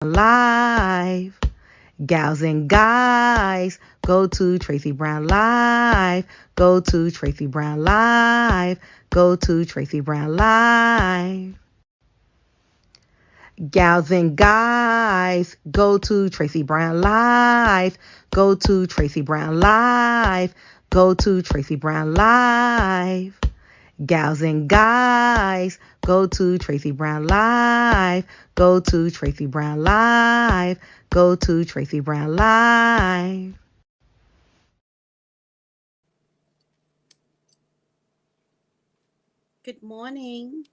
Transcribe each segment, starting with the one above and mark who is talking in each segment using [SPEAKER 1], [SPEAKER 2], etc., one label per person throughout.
[SPEAKER 1] Live. Gals and guys, go to Tracey Brown Live. Go to Tracey Brown Live. Go to Tracey Brown Live. Gals and guys, go to Tracey Brown Live. Go to Tracey Brown Live. Go to Tracey Brown Live. Gals and guys, go to Tracey Brown Live. Go to Tracey Brown Live. Go to Tracey Brown Live.
[SPEAKER 2] Good morning.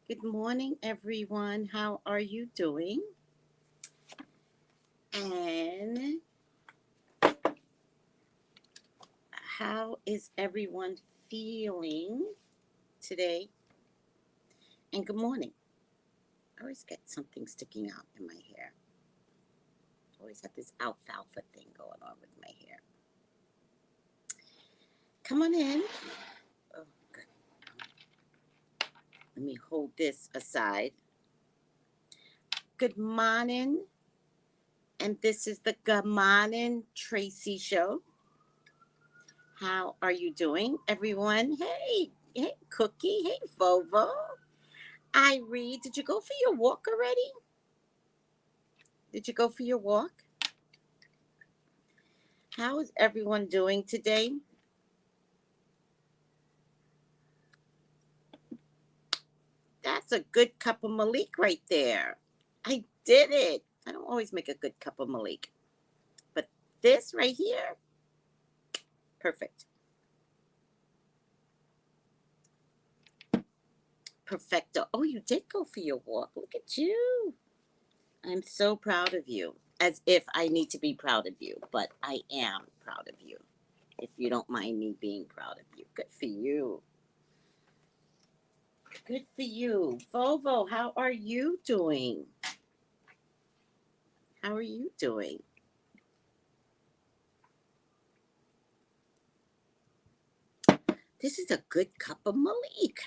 [SPEAKER 2] Good morning, everyone. How are you doing? And how is everyone feeling today? And good morning. I always get something sticking out in my hair. I always have this alfalfa thing going on with my hair. Come on in. Oh, good. Let me hold this aside. Good morning. And this is the Good Morning Tracy Show. How are you doing, everyone? Hey, Cookie. Hey, Vovo. Irene, did you go for your walk already? Did you go for your walk? How is everyone doing today? That's a good cup of Malik right there. I did it. I don't always make a good cup of Malik. But this right here, perfect. Perfecto. Oh, you did go for your walk. Look at you. I'm so proud of you. As if I need to be proud of you, but I am proud of you. If you don't mind me being proud of you. Good for you. Good for you. Vovo, how are you doing? How are you doing? This is a good cup of Malik.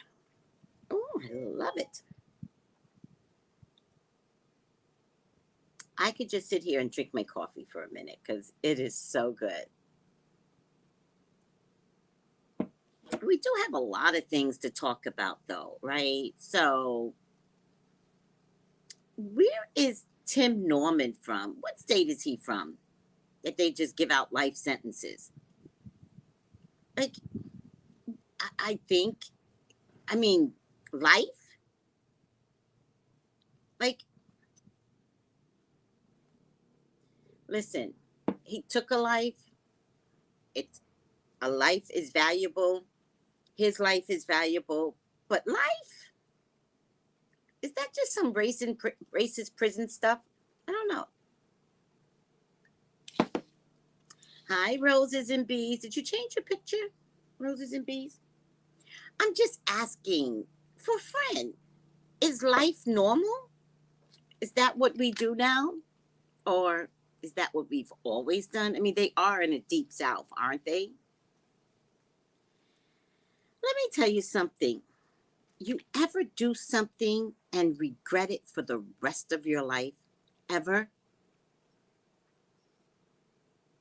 [SPEAKER 2] Oh, I love it. I could just sit here and drink my coffee for a minute because it is so good. We do have a lot of things to talk about, though, right? So, where is Tim Norman from? What state is he from? That they just give out life sentences. Like, I think, I mean, life? Like, listen, he took a life. It's a life is valuable. His life is valuable. But life? Is that just some racist prison stuff? I don't know. Hi, Roses and Bees. Did you change your picture, Roses and Bees? I'm just asking for a friend. Is life normal? Is that what we do now? Or is that what we've always done? I mean, they are in the deep south, aren't they? Let me tell you something. You ever do something and regret it for the rest of your life? Ever?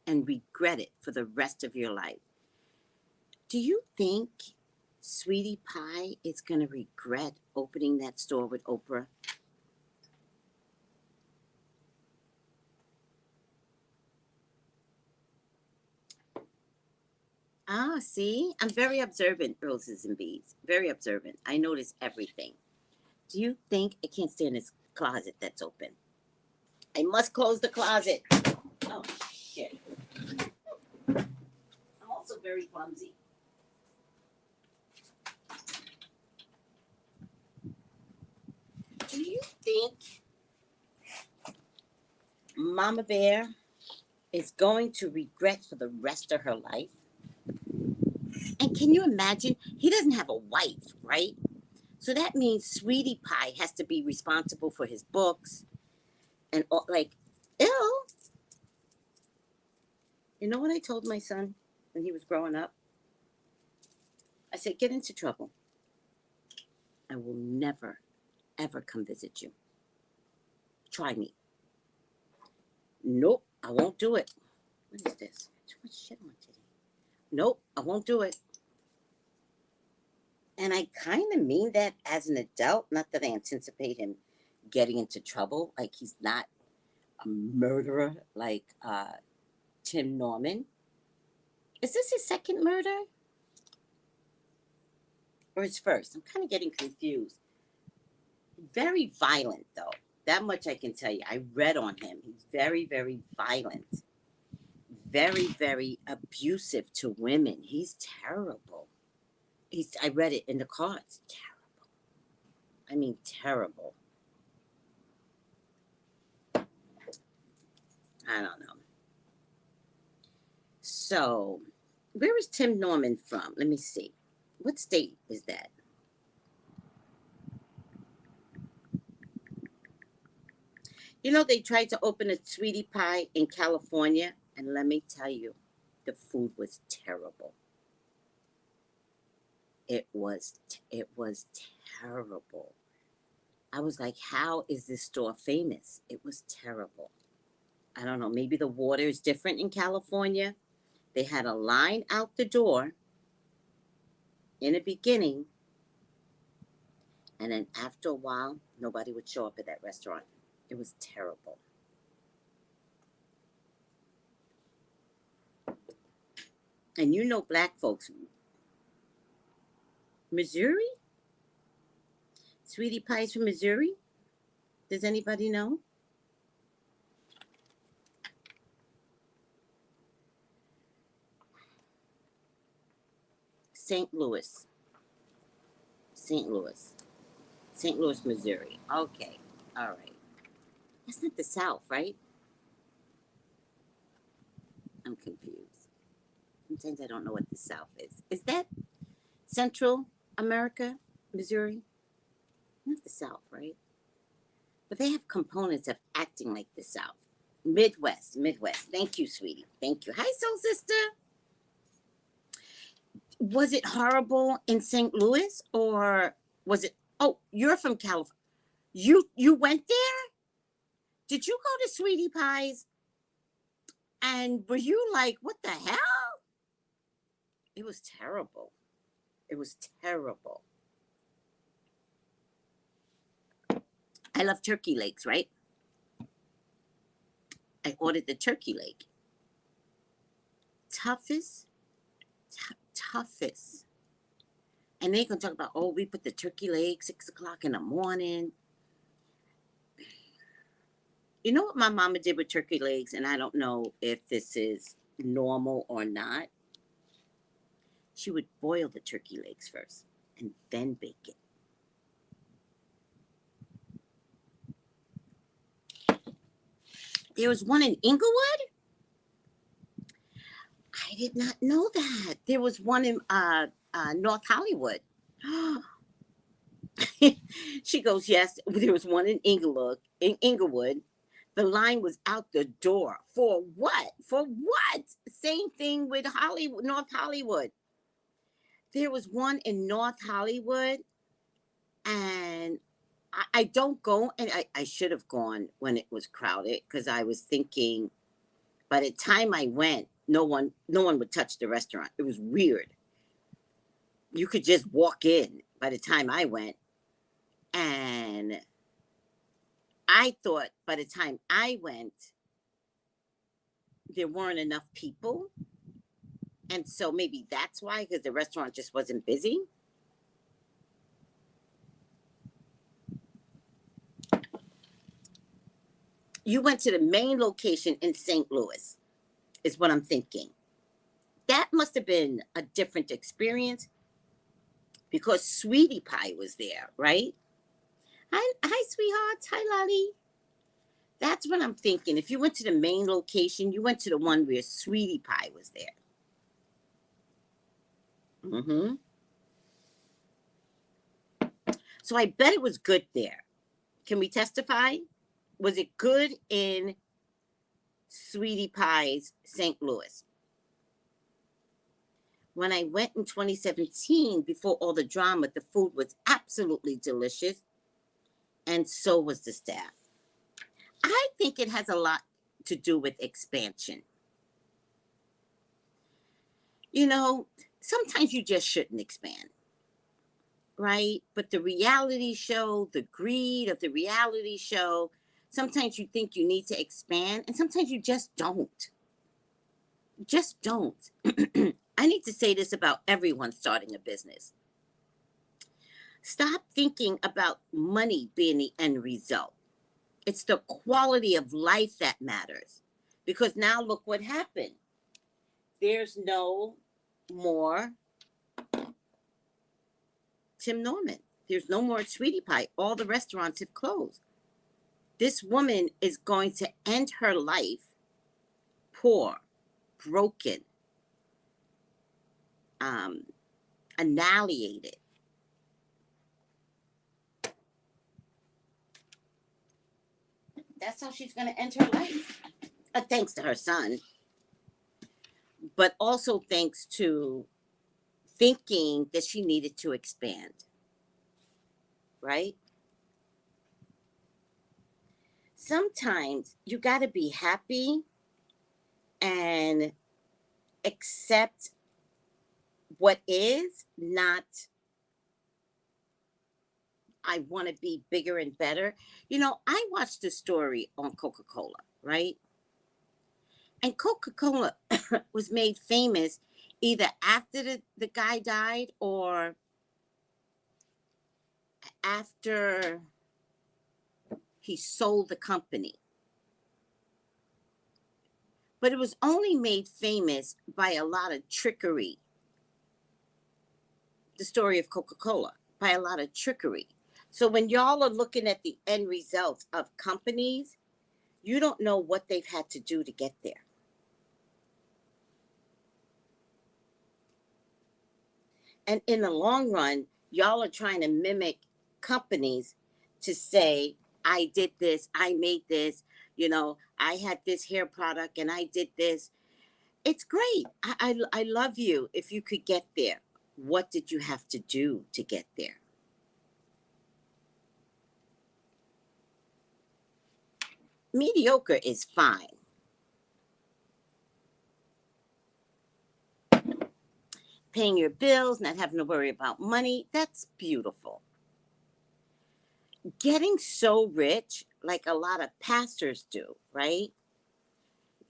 [SPEAKER 2] And regret it for the rest of your life. Do you think Sweetie Pie is going to regret opening that store with Oprah? Ah, see? I'm very observant, Roses and Bees. Very observant. I notice everything. Do you think I can't stay in this closet that's open? I must close the closet. Oh, shit. I'm also very clumsy. Do you think Mama Bear is going to regret for the rest of her life? And can you imagine? He doesn't have a wife, right? So that means Sweetie Pie has to be responsible for his books and all, like, ew. You know what I told my son when he was growing up? I said, get into trouble. I will never, ever come visit you. Try me. Nope, I won't do it. What is this? Too much shit on today. Nope, I won't do it. And I kind of mean that as an adult. Not that I anticipate him getting into trouble. Like, he's not a murderer like Tim Norman. Is this his second murder? Or his first? I'm kind of getting confused. Very violent, though. That much I can tell you. I read on him. He's very, very violent. Very, very abusive to women. He's terrible. I read it in the cards. Terrible. I mean, terrible. I don't know. So, where is Tim Norman from? Let me see. What state is that? You know, they tried to open a sweetie pie in California, and let me tell you, the food was terrible. It was terrible. I was like, how is this store famous? It was terrible. I don't know. Maybe the water is different in California. They had a line out the door in the beginning, and then after a while, nobody would show up at that restaurant. It was terrible. And you know, black folks, Missouri? Sweetie pies from Missouri? Does anybody know? St. Louis. St. Louis, Missouri. Okay. All right. That's not the South, right? I'm confused. Sometimes I don't know what the South is. Is that Central America, Missouri? Not the South, right? But they have components of acting like the South. Midwest. Thank you, sweetie. Thank you. Hi, soul sister. Was it horrible in St. Louis, or was it? Oh, you're from California. You went there? Did you go to Sweetie Pies? And were you like, what the hell? It was terrible. It was terrible. I love turkey legs, right? I ordered the turkey leg. Toughest. And they're going to talk about, oh, we put the turkey leg 6 o'clock in the morning. You know what my mama did with turkey legs? And I don't know if this is normal or not. She would boil the turkey legs first and then bake it. There was one in Inglewood? I did not know that. There was one in North Hollywood. She goes, yes, there was one in Inglewood. The line was out the door. For what? For what? Same thing with Hollywood, North Hollywood. There was one in North Hollywood, and I don't go, and I should have gone when it was crowded, because I was thinking by the time I went, no one would touch the restaurant. It was weird. You could just walk in by the time I went. And I thought by the time I went, there weren't enough people. And so maybe that's why, because the restaurant just wasn't busy. You went to the main location in St. Louis, is what I'm thinking. That must have been a different experience, because Sweetie Pie was there, right? Hi, sweethearts. Hi, Lolly. That's what I'm thinking. If you went to the main location, you went to the one where Sweetie Pie was there. Mm-hmm. So I bet it was good there. Can we testify? Was it good in Sweetie Pie's St. Louis? When I went in 2017, before all the drama, the food was absolutely delicious. And so was the staff. I think it has a lot to do with expansion. You know, sometimes you just shouldn't expand, right? But the reality show, the greed of the reality show, sometimes you think you need to expand, and sometimes you just don't. Just don't. I need to say this about everyone starting a business. Stop thinking about money being the end result. It's the quality of life that matters. Because now look what happened. There's no more Tim Norman. There's no more Sweetie Pie. All the restaurants have closed. This woman is going to end her life poor, broken, annihilated. That's how she's going to end her life. Thanks to her son, but also thanks to thinking that she needed to expand. Right? Sometimes you got to be happy and accept what is, not I want to be bigger and better. You know, I watched a story on Coca-Cola, right? And Coca-Cola was made famous either after the guy died or after he sold the company. But it was only made famous by a lot of trickery. The story of Coca-Cola, by a lot of trickery. So when y'all are looking at the end results of companies, you don't know what they've had to do to get there. And in the long run, y'all are trying to mimic companies to say, I did this, I made this, you know, I had this hair product and I did this. It's great. I love you if you could get there. What did you have to do to get there? Mediocre is fine. Paying your bills, not having to worry about money, that's beautiful. Getting so rich, like a lot of pastors do, right?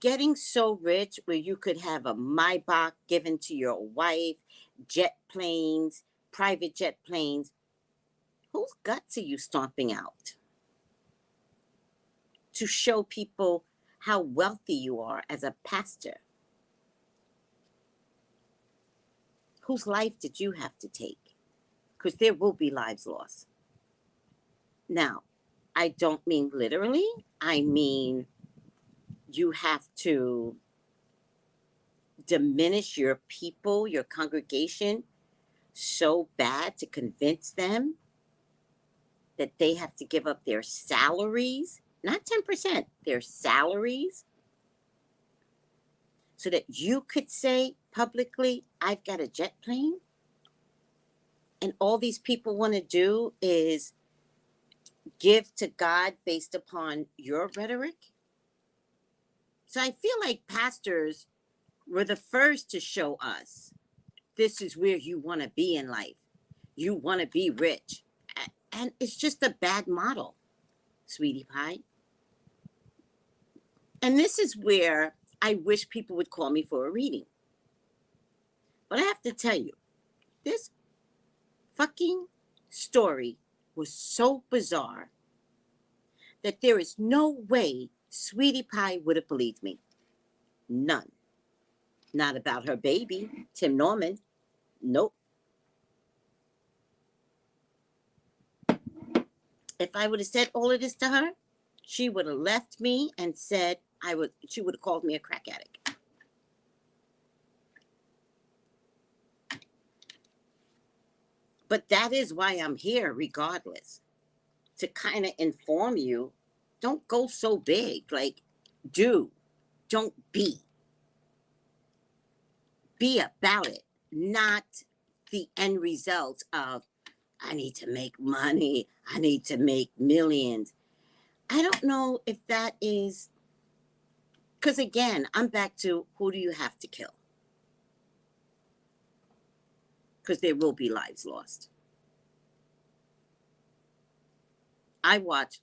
[SPEAKER 2] Getting so rich where you could have a Maybach given to your wife, jet planes, private jet planes. Whose guts are you stomping out to show people how wealthy you are as a pastor? Whose life did you have to take? Because there will be lives lost. Now, I don't mean literally. I mean, you have to diminish your people, your congregation, so bad to convince them that they have to give up their salaries, not 10%, their salaries, so that you could say publicly, I've got a jet plane. And all these people want to do is give to God based upon your rhetoric. So I feel like pastors were the first to show us this is where you want to be in life. You want to be rich. And it's just a bad model, Sweetie Pie. And this is where I wish people would call me for a reading. But I have to tell you, this fucking story was so bizarre that there is no way Sweetie Pie would have believed me. None. Not about her baby, Tim Norman. Nope. If I would have said all of this to her, she would have left me and said she would have called me a crack addict. But that is why I'm here regardless, to kind of inform you, don't go so big. Like, don't be. Be about it, not the end result of, I need to make money, I need to make millions. I don't know if that is, because again, I'm back to who do you have to kill? Because there will be lives lost. I watch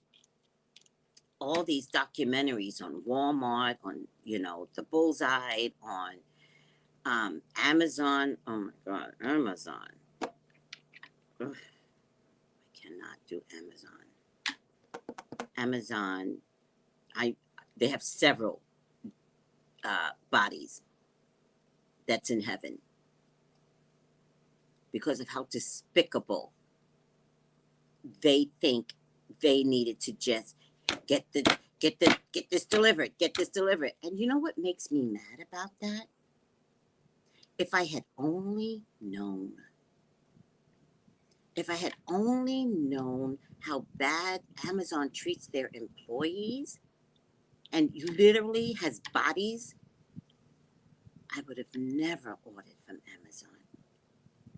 [SPEAKER 2] all these documentaries on Walmart, on, the Bullseye, on Amazon. Oh my God, Amazon. Ugh, I cannot do Amazon. Amazon, they have several bodies that's in heaven because of how despicable they think they needed to just get this delivered, And you know what makes me mad about that? If I had only known how bad Amazon treats their employees and literally has bodies, I would have never ordered from Amazon.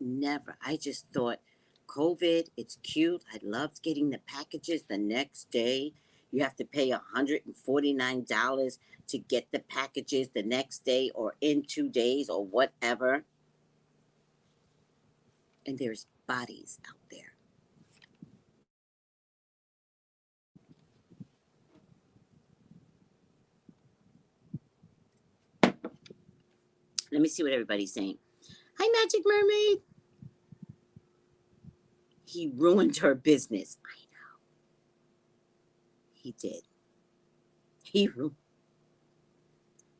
[SPEAKER 2] Never. I just thought, COVID, it's cute. I loved getting the packages the next day. You have to pay $149 to get the packages the next day or in 2 days or whatever. And there's bodies out there. Let me see what everybody's saying. Hi, Magic Mermaid. He ruined her business. I know. He did.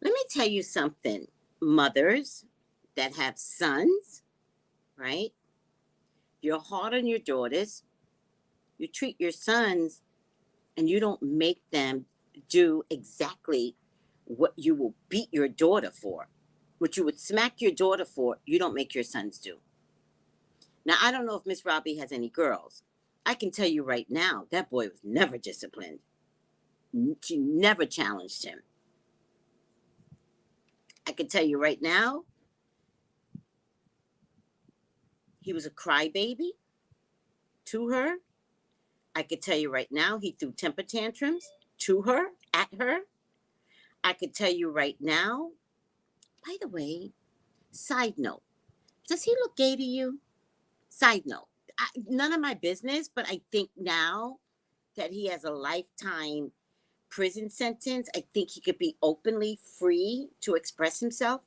[SPEAKER 2] Let me tell you something, mothers that have sons, right? You're hard on your daughters. You treat your sons and you don't make them do exactly what you will beat your daughter for. What you would smack your daughter for, you don't make your sons do. Now, I don't know if Miss Robbie has any girls. I can tell you right now, that boy was never disciplined. She never challenged him. I can tell you right now, he was a crybaby to her. I could tell you right now, he threw temper tantrums to her, at her. I could tell you right now, by the way, side note, does he look gay to you? Side note, none of my business, but I think now that he has a lifetime prison sentence, I think he could be openly free to express himself.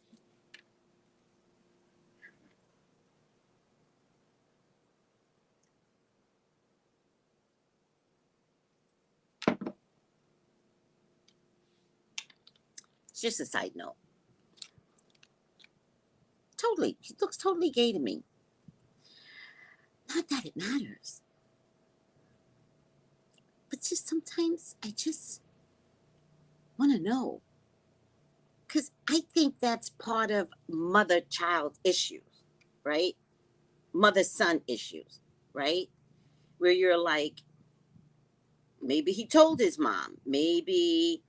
[SPEAKER 2] It's just a side note. Totally. He looks totally gay to me. Not that it matters. But just sometimes I just want to know. Because I think that's part of mother-child issues, right? Mother-son issues, right? Where you're like, maybe he told his mom, maybe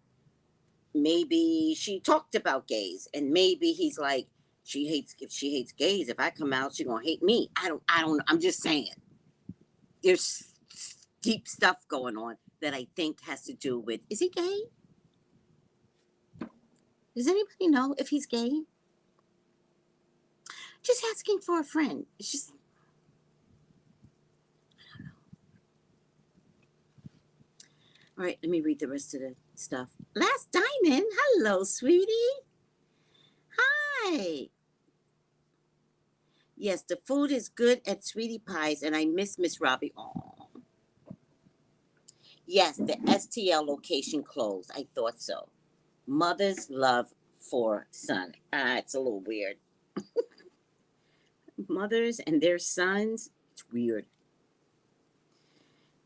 [SPEAKER 2] she talked about gays, and maybe he's like, if she hates gays, if I come out, she gonna hate me. I don't, I'm just saying. There's deep stuff going on that I think has to do with, is he gay? Does anybody know if he's gay? Just asking for a friend. It's just, I don't know. All right, let me read the rest of the stuff. Last Diamond, hello, sweetie. Hi. Yes, the food is good at Sweetie Pies, and I miss Miss Robbie. Oh. Yes, the STL location closed. I thought so. Mother's love for son. It's a little weird. Mothers and their sons, it's weird.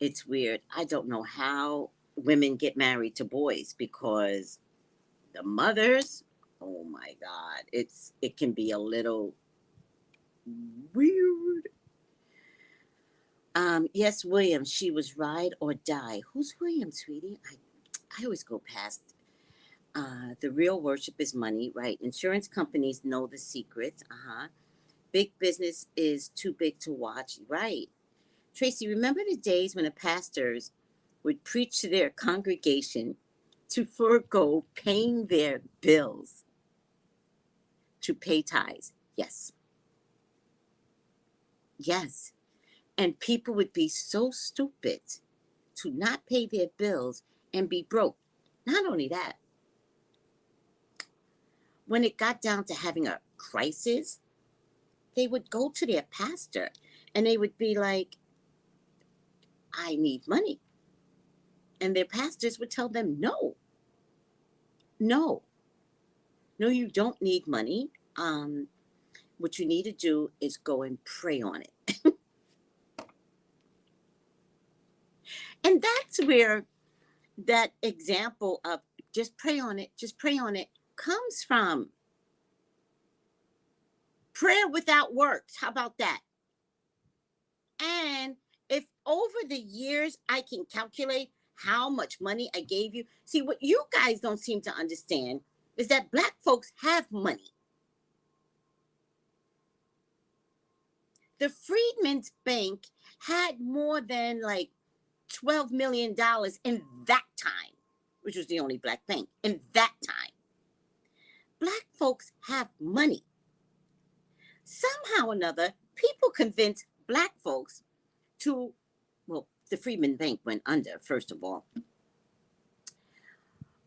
[SPEAKER 2] It's weird. I don't know how women get married to boys because the mothers, oh my God, it can be a little weird. Yes, William, she was ride or die. Who's William, sweetie? I always go past. The real worship is money, right? Insurance companies know the secret. Big business is too big to watch, right? Tracy, remember the days when the pastors would preach to their congregation to forego paying their bills to pay tithes. Yes. Yes. And people would be so stupid to not pay their bills and be broke. Not only that, when it got down to having a crisis, they would go to their pastor and they would be like, I need money. And their pastors would tell them, no, no, you don't need money. What you need to do is go and pray on it. And that's where that example of just pray on it comes from. Prayer without works. How about that? And if over the years I can calculate how much money I gave you, see, what you guys don't seem to understand is that Black folks have money. The Freedmen's Bank had more than like $12 million in that time, which was the only Black bank in that time. Black folks have money. Somehow or another, people convince Black folks to, well, the Freedmen's Bank went under, first of all,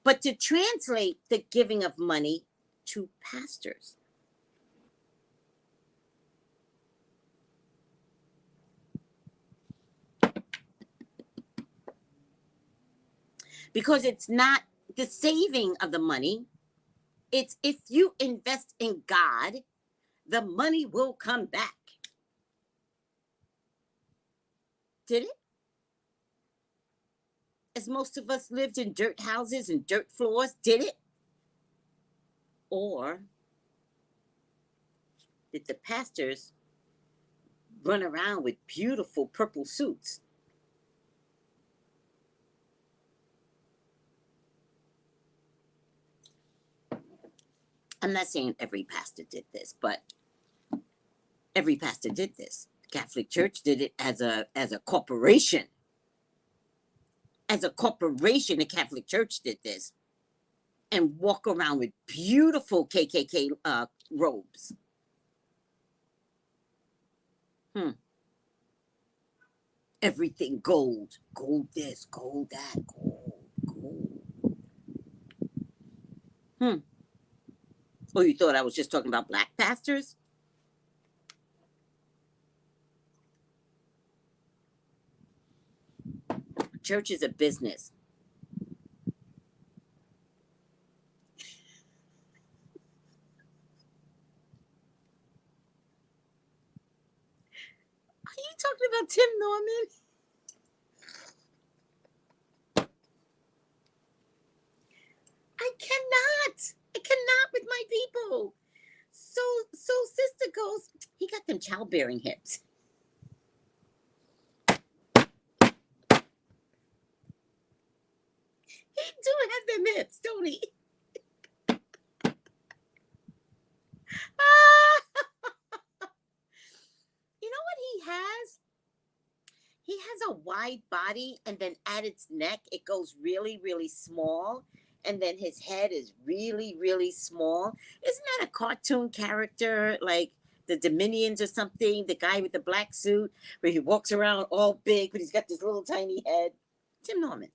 [SPEAKER 2] but to translate the giving of money to pastors. Because it's not the saving of the money. It's if you invest in God, the money will come back. Did it? As most of us lived in dirt houses and dirt floors, did it? Or did the pastors run around with beautiful purple suits? I'm not saying every pastor did this, but every pastor did this. The Catholic Church did it as a corporation. As a corporation, the Catholic Church did this. And walk around with beautiful KKK robes. Everything gold. Gold this, gold that, gold. Oh, you thought I was just talking about Black pastors? Church is a business. Are you talking about Tim Norman? I cannot with my people. So sister goes, he got them childbearing hips. He do have them hips, don't he? You know what he has? He has a wide body, and then at its neck, it goes really, really small. And then his head is really, really small. Isn't that a cartoon character like the Dominions or something? The guy with the black suit where he walks around all big, but he's got this little tiny head. Tim Norman.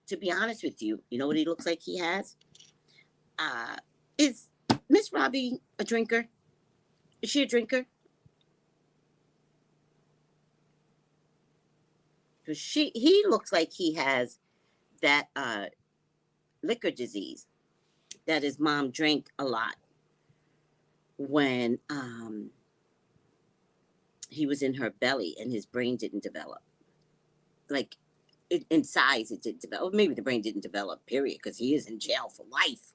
[SPEAKER 2] To be honest with you, you know what he looks like he has? Is Miss Robbie a drinker? Is she a drinker? He looks like he has that liquor disease that his mom drank a lot when he was in her belly and his brain didn't develop. Like in size, it didn't develop. Maybe the brain didn't develop, period, because he is in jail for life.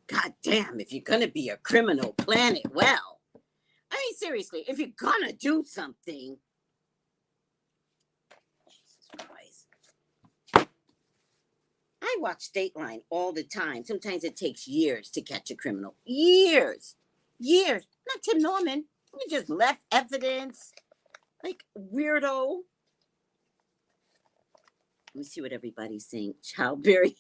[SPEAKER 2] God damn, if you're gonna be a criminal, plan it well. I mean, seriously, if you're gonna do something. Jesus Christ. I watch Dateline all the time. Sometimes it takes years to catch a criminal. Years. Not Tim Norman. You just left evidence. Like, weirdo. Let me see what everybody's saying. Childberry.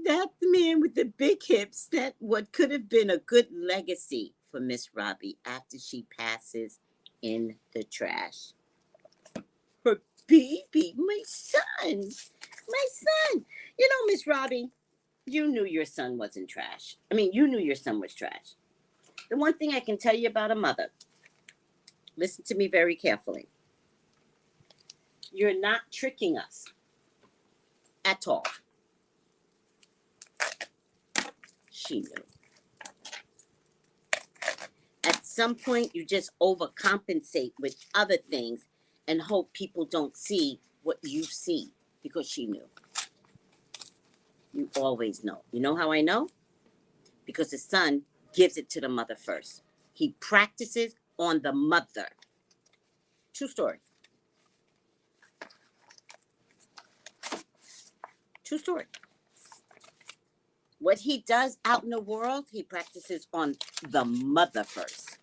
[SPEAKER 2] That man with the big hips, that what could have been a good legacy for Miss Robbie after she passes in the trash. Her baby, my son. My son. You know, Miss Robbie, you knew your son wasn't trash. I mean, you knew your son was trash. The one thing I can tell you about a mother, listen to me very carefully. You're not tricking us at all. She knew. At some point, you just overcompensate with other things and hope people don't see what you see, because she knew. You always know. You know how I know? Because the son gives it to the mother first. He practices on the mother. True story. True story. What he does out in the world, he practices on the mother first.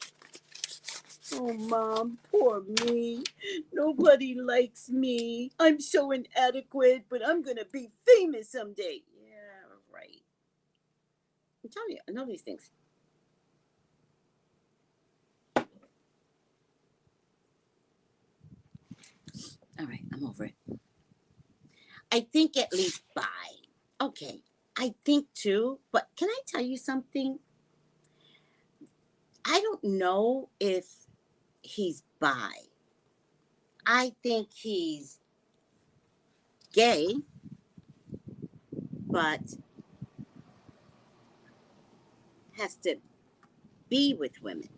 [SPEAKER 2] Oh, Mom, poor me. Nobody likes me. I'm so inadequate, but I'm going to be famous someday. Yeah, right. I'm telling you, I know these things. All right, I'm over it. I think at least bi. Okay, I think too, but can I tell you something? I don't know if he's bi. I think he's gay, but has to be with women.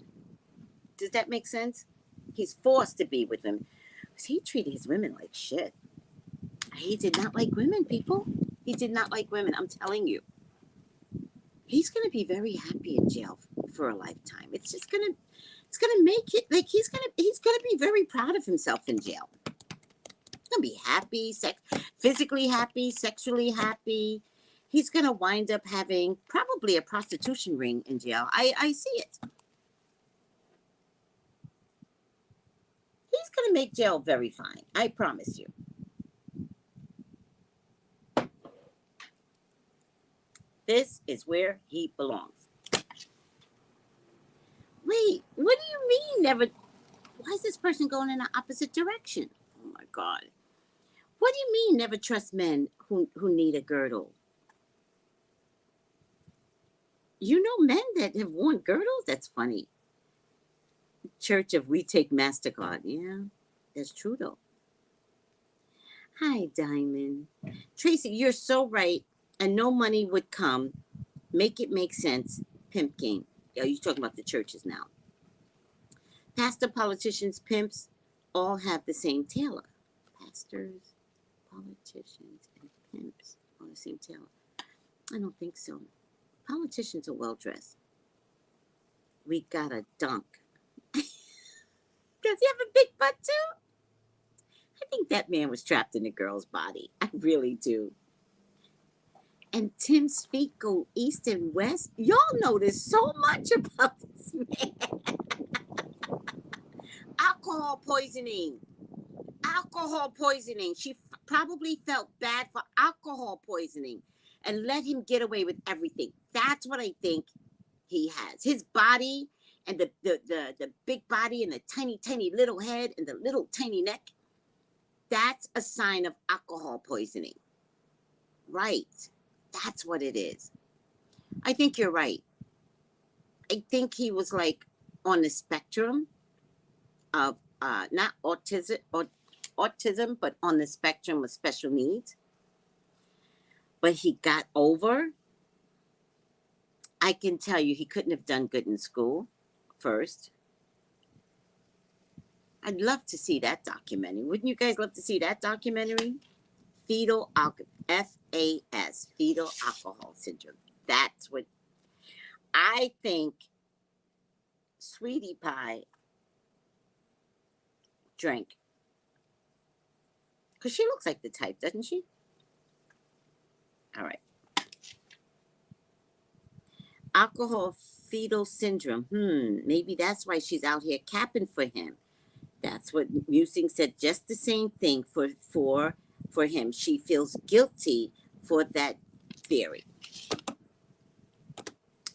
[SPEAKER 2] Does that make sense? He's forced to be with women. Because he treated his women like shit. He did not like women, people. He did not like women. I'm telling you. He's gonna be very happy in jail for a lifetime. It's gonna make it like he's gonna be very proud of himself in jail. He's gonna be happy, physically happy, sexually happy. He's gonna wind up having probably a prostitution ring in jail. I see it. He's gonna make jail very fine. I promise you. This is where he belongs. Wait, what do you mean never? Why is this person going in the opposite direction? Oh my God. What do you mean never trust men who need a girdle? You know men that have worn girdles? That's funny. Church of We Take MasterCard. Yeah, that's true though. Hi, Diamond. Tracy, you're so right. And no money would come. Make it make sense. Pimp game. Yeah, you're talking about the churches now. Pastor, politicians, pimps, all have the same tailor. Pastors, politicians, and pimps all the same tailor. I don't think so. Politicians are well dressed. We got a dunk. Does he have a big butt too? I think that man was trapped in a girl's body. I really do. And Tim's feet go east and west. Y'all notice so much about this man. Alcohol poisoning. Alcohol poisoning. She probably felt bad for alcohol poisoning and let him get away with everything. That's what I think he has. His body and the big body and the tiny, tiny little head and the little tiny neck. That's a sign of alcohol poisoning. Right. That's what it is. I think you're right. I think he was like on the spectrum of not autism, but on the spectrum of special needs. But he got over. I can tell you he couldn't have done good in school first. I'd love to see that documentary. Wouldn't you guys love to see that documentary? Fetal alcohol, FAS, fetal alcohol syndrome. That's what I think Sweetie Pie drank. Because she looks like the type, doesn't she? All right. Alcohol fetal syndrome. Maybe that's why she's out here capping for him. That's what Musing said. Just the same thing for him. She feels guilty for that theory.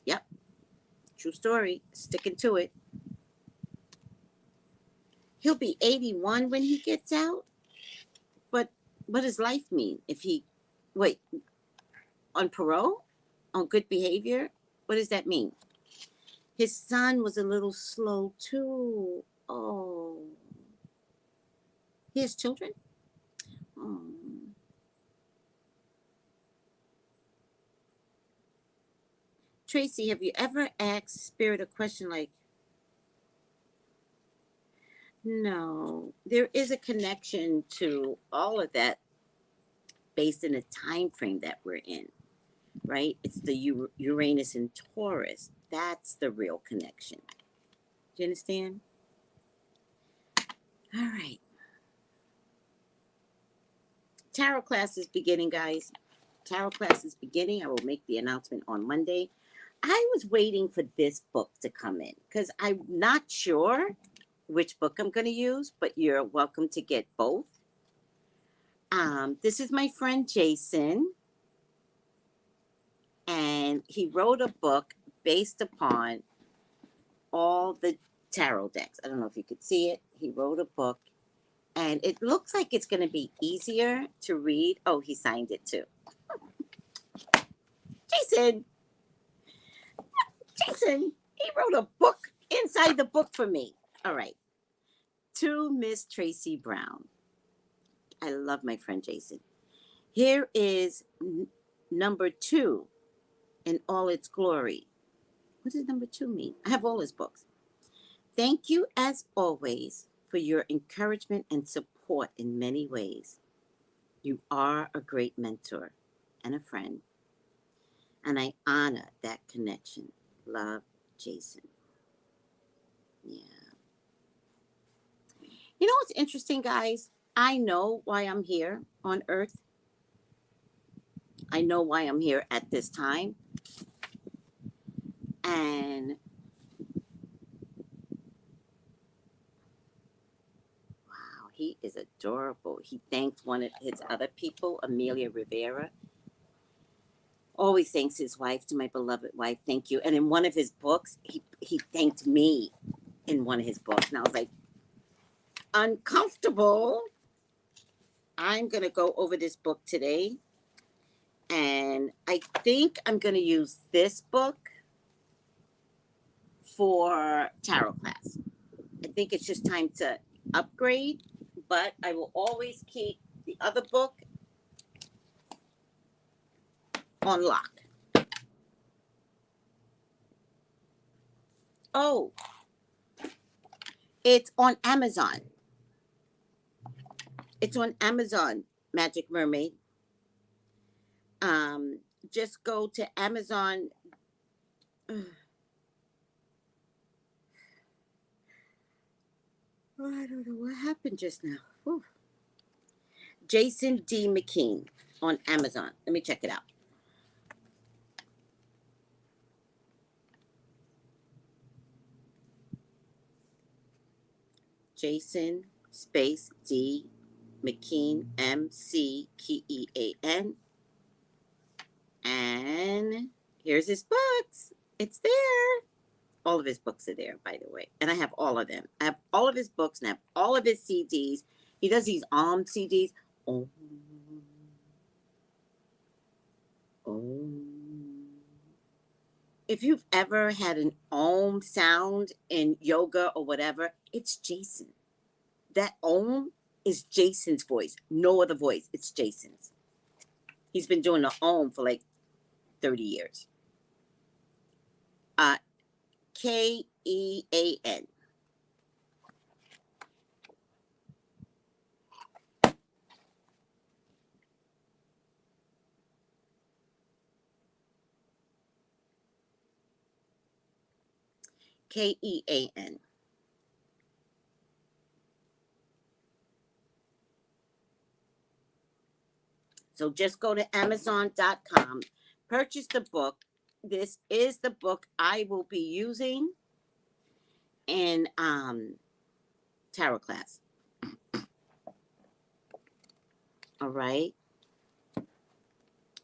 [SPEAKER 2] Yep, true story. Sticking to it. He'll be 81 when he gets out. But what does life mean if he wait on parole, on good behavior? What does that mean? His son was a little slow too. Oh, he has children. Oh. Tracy, have you ever asked Spirit a question like, no, there is a connection to all of that based in the time frame that we're in, right? It's the Uranus and Taurus. That's the real connection. Do you understand? All right. Tarot class is beginning, guys. Tarot class is beginning. I will make the announcement on Monday. I was waiting for this book to come in because I'm not sure which book I'm going to use, but you're welcome to get both. This is my friend Jason, and he wrote a book based upon all the tarot decks. I don't know if you could see it. He wrote a book, and it looks like it's going to be easier to read. Oh, he signed it too. Jason, he wrote a book inside the book for me. All right. To Miss Tracey Brown. I love my friend Jason. Here is number 2 in all its glory. What does number 2 mean? I have all his books. Thank you, as always, for your encouragement and support in many ways. You are a great mentor and a friend, and I honor that connection. Love, Jason. Yeah. You know what's interesting, guys? I know why I'm here on Earth. I know why I'm here at this time. And wow, he is adorable. He thanked one of his other people, Amelia Rivera. Always thanks his wife, to my beloved wife. Thank you. And in one of his books, he thanked me in one of his books. And I was like, uncomfortable. I'm going to go over this book today. And I think I'm going to use this book for tarot class. I think it's just time to upgrade, but I will always keep the other book on lock. Oh, it's on Amazon. It's on Amazon, Magic Mermaid. Just go to Amazon. Oh, I don't know what happened just now. Whew. Jason D. McKean on Amazon. Let me check it out. Jason space D McKean, McKean. And here's his books. It's there. All of his books are there, by the way. And I have all of them. I have all of his books and I have all of his CDs. He does these CDs. Oh. If you've ever had an Om sound in yoga or whatever, it's Jason. That Om is Jason's voice. No other voice. It's Jason's. He's been doing the Om for like 30 years. Kean. Kean. So just go to Amazon.com, purchase the book, This is the book I will be using in tarot class. All right.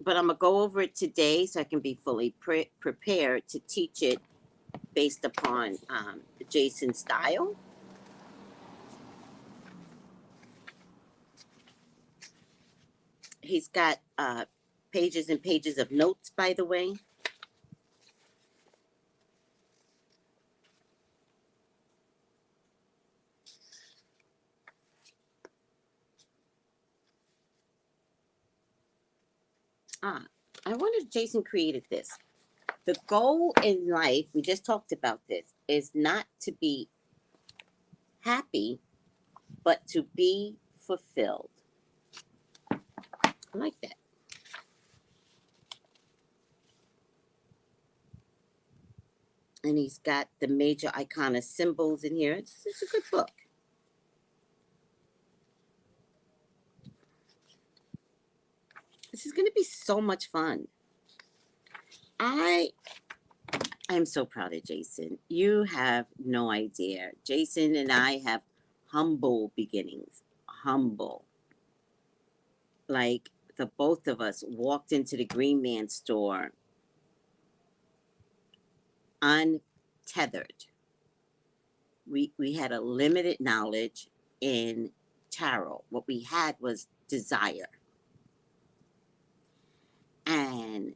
[SPEAKER 2] But I'm going to go over it today so I can be fully prepared to teach it based upon Jason's style. He's got pages and pages of notes, by the way. I wonder if Jason created this. The goal in life, we just talked about this, is not to be happy, but to be fulfilled. I like that. And he's got the major icona symbols in here. It's a good book. This is going to be so much fun. I am so proud of Jason. You have no idea. Jason and I have humble beginnings. Humble. Like the both of us walked into the Green Man store untethered. We had a limited knowledge in tarot. What we had was desire and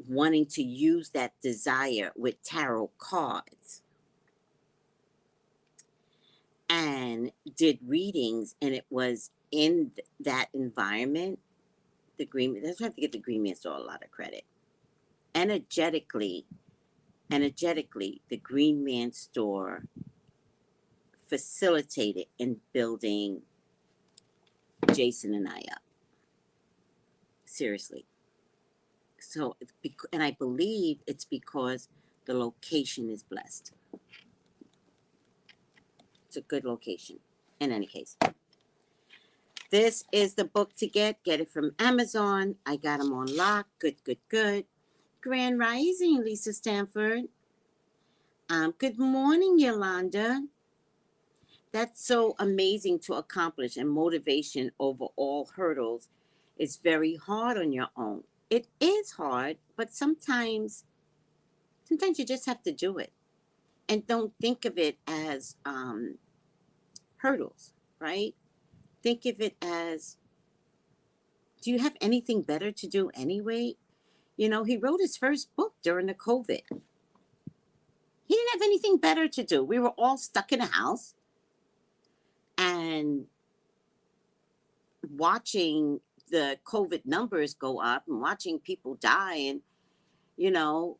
[SPEAKER 2] wanting to use that desire with tarot cards, and did readings, and it was in that environment. The Green Man, that's why I have to give the Green Man store a lot of credit. Energetically, the Green Man store facilitated in building Jason and I up. Seriously. So, and I believe it's because the location is blessed. It's a good location. In any case, this is the book to get. Get it from Amazon. I got them on lock. Good, good, good. Grand Rising, Lisa Stanford. Good morning, Yolanda. That's so amazing to accomplish, and motivation over all hurdles is very hard on your own. It is hard, but sometimes you just have to do it, and don't think of it as hurdles, right? Think of it as, do you have anything better to do anyway? You know, he wrote his first book during the COVID. He didn't have anything better to do. We were all stuck in a house and watching the COVID numbers go up and watching people die. And, you know,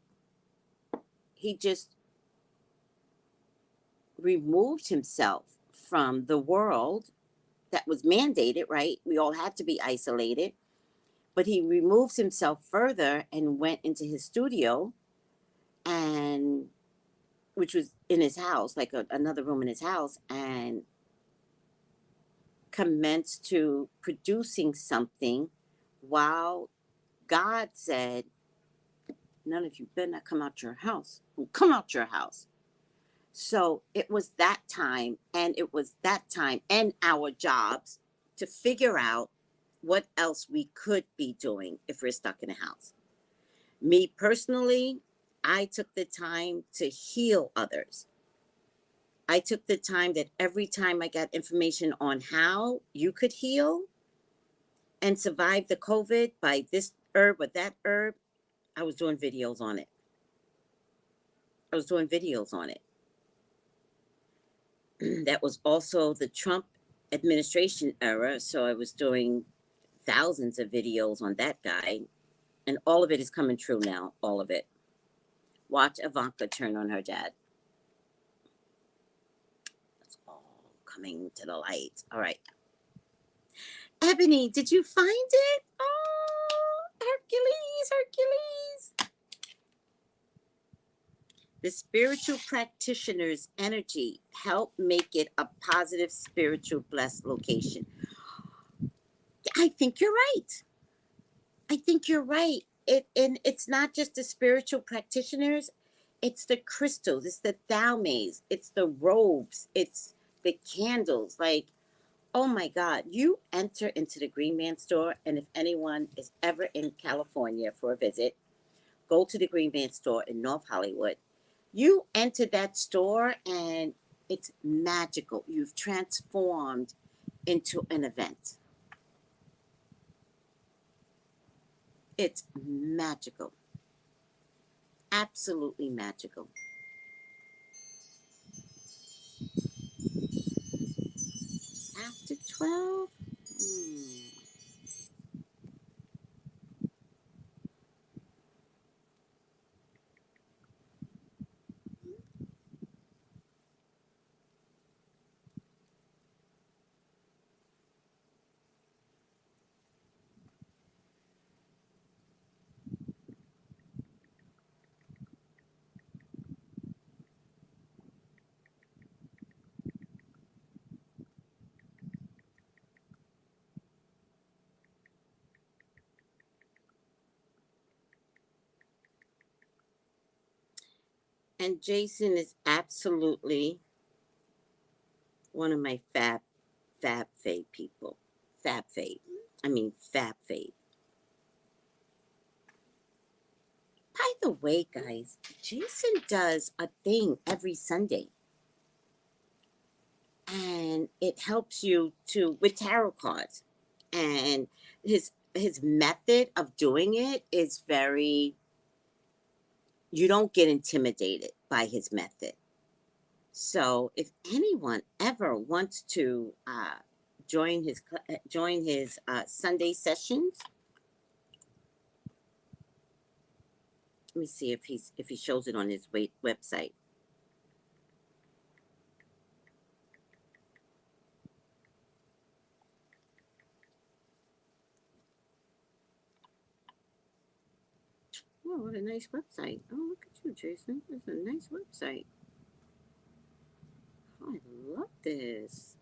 [SPEAKER 2] he just removed himself from the world that was mandated, right? We all had to be isolated. But he removed himself further and went into his studio, and which was in his house, like another room in his house, and commenced to producing something while God said, none of you better not come out your house. Come out your house. So it was that time, and it was that time and our jobs to figure out what else we could be doing if we're stuck in a house. Me personally, I took the time to heal others. I took the time that every time I got information on how you could heal and survive the COVID by this herb or that herb, I was doing videos on it. That was also the Trump administration era, so I was doing thousands of videos on that guy, and all of it is coming true now, all of it. Watch Ivanka turn on her dad. It's all coming to the light. All right. Ebony, did you find it? Oh, Hercules. The spiritual practitioner's energy help make it a positive, spiritual, blessed location. I think you're right. and it's not just the spiritual practitioners, it's the crystals, it's the thalmays, it's the robes, it's the candles. Like, oh my God, you enter into the Green Man store, and if anyone is ever in California for a visit, go to the Green Man store in North Hollywood. You enter that store and it's magical. You've transformed into an event. It's magical. Absolutely magical. After 12? Hmm. And Jason is absolutely one of my fab fave people. Fab fave. I mean, fab fave. By the way, guys, Jason does a thing every Sunday, and it helps you to with tarot cards. And his method of doing it is very, you don't get intimidated by his method. So if anyone ever wants to join his Sunday sessions, let me see if he shows it on his website. Oh, what a nice website! Oh, look at you, Jason. That's a nice website. Oh, I love this.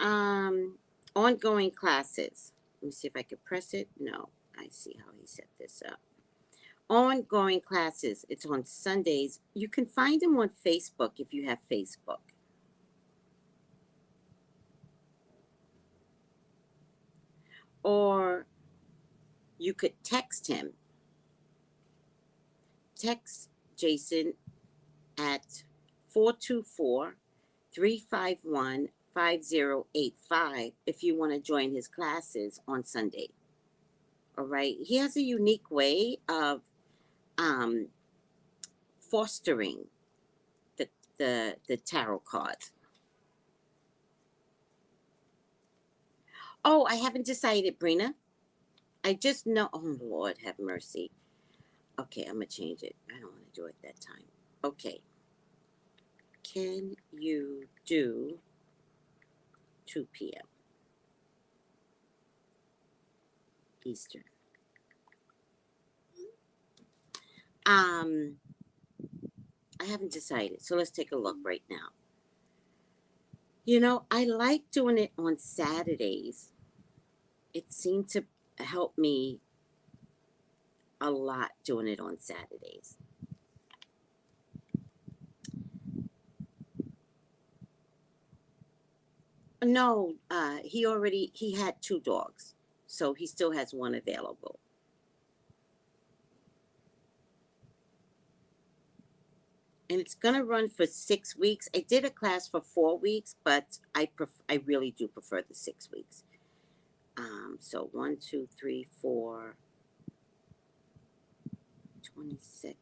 [SPEAKER 2] Um, ongoing classes. Let me see if I can press it. No, I see how he set this up. Ongoing classes. It's on Sundays. You can find them on Facebook if you have Facebook. Or you could text him. Text Jason at 424-351-5085 if you want to join his classes on Sunday. All right. He has a unique way of um, fostering the, the tarot cards. Oh, I haven't decided, Brina. I just know. Oh, Lord, have mercy. Okay, I'm going to change it. I don't want to do it that time. Okay. Can you do 2 p.m. Eastern? Um, I haven't decided. So let's take a look right now. You know, I like doing it on Saturdays. It seemed to help me a lot doing it on Saturdays. No, he had 2 dogs. So he still has one available. And it's going to run for 6 weeks. I did a class for 4 weeks, but I really do prefer the 6 weeks. So 1, 2, 3, 4, 22nd.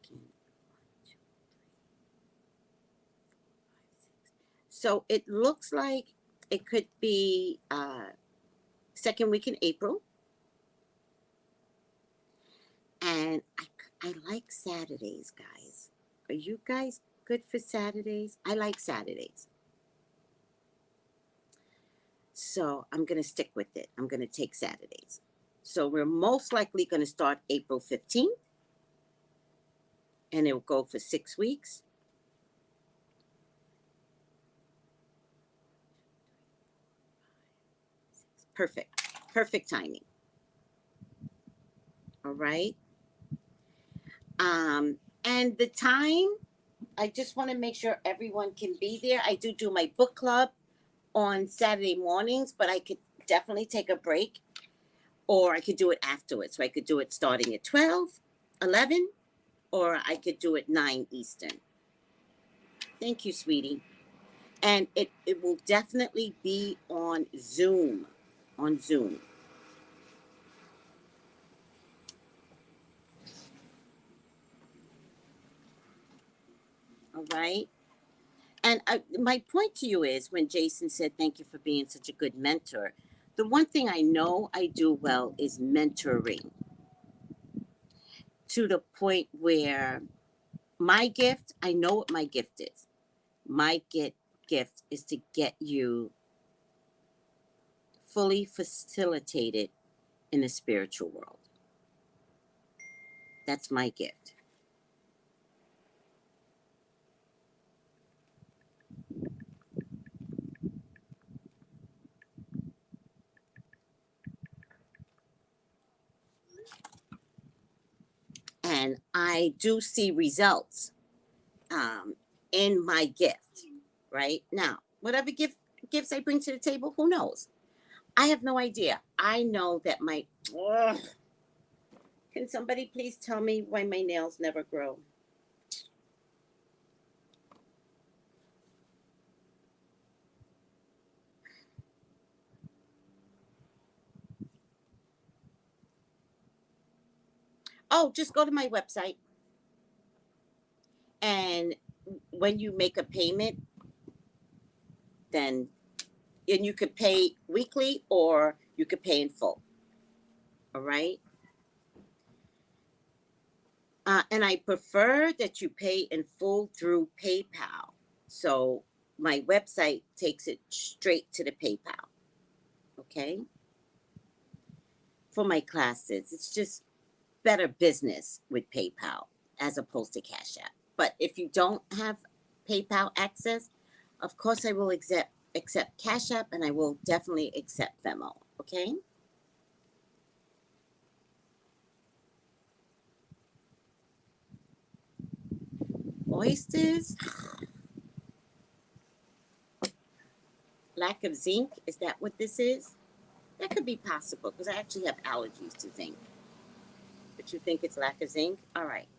[SPEAKER 2] So it looks like it could be second week in April. And I like Saturdays, guys. Are you guys good for Saturdays? I like Saturdays. So I'm going to stick with it. I'm going to take Saturdays. So we're most likely going to start April 15th. And it will go for 6 weeks. Perfect. Perfect timing. All right. And the time, I just want to make sure everyone can be there. I do my book club on Saturday mornings, but I could definitely take a break, or I could do it afterwards. So I could do it starting at 12, 11, or I could do it 9 Eastern. Thank you, sweetie. And it will definitely be on Zoom. On Zoom. All right. And my point to you is, when Jason said, thank you for being such a good mentor, the one thing I know I do well is mentoring, to the point where my gift, I know what my gift is. My gift is to get you fully facilitated in the spiritual world. That's my gift. And I do see results in my gift. Right now, whatever gifts I bring to the table, who knows? I have no idea. I know that my. Ugh, can somebody please tell me why my nails never grow? Oh, just go to my website, and when you make a payment, then, and you could pay weekly or you could pay in full. All right. And I prefer that you pay in full through PayPal. So my website takes it straight to the PayPal. Okay. For my classes, it's just better business with PayPal as opposed to Cash App. But if you don't have PayPal access, of course I will accept Cash App, and I will definitely accept Venmo. Okay. Oysters, lack of zinc. Is that what this is? That could be possible because I actually have allergies to zinc. But you think it's lack of zinc? All right.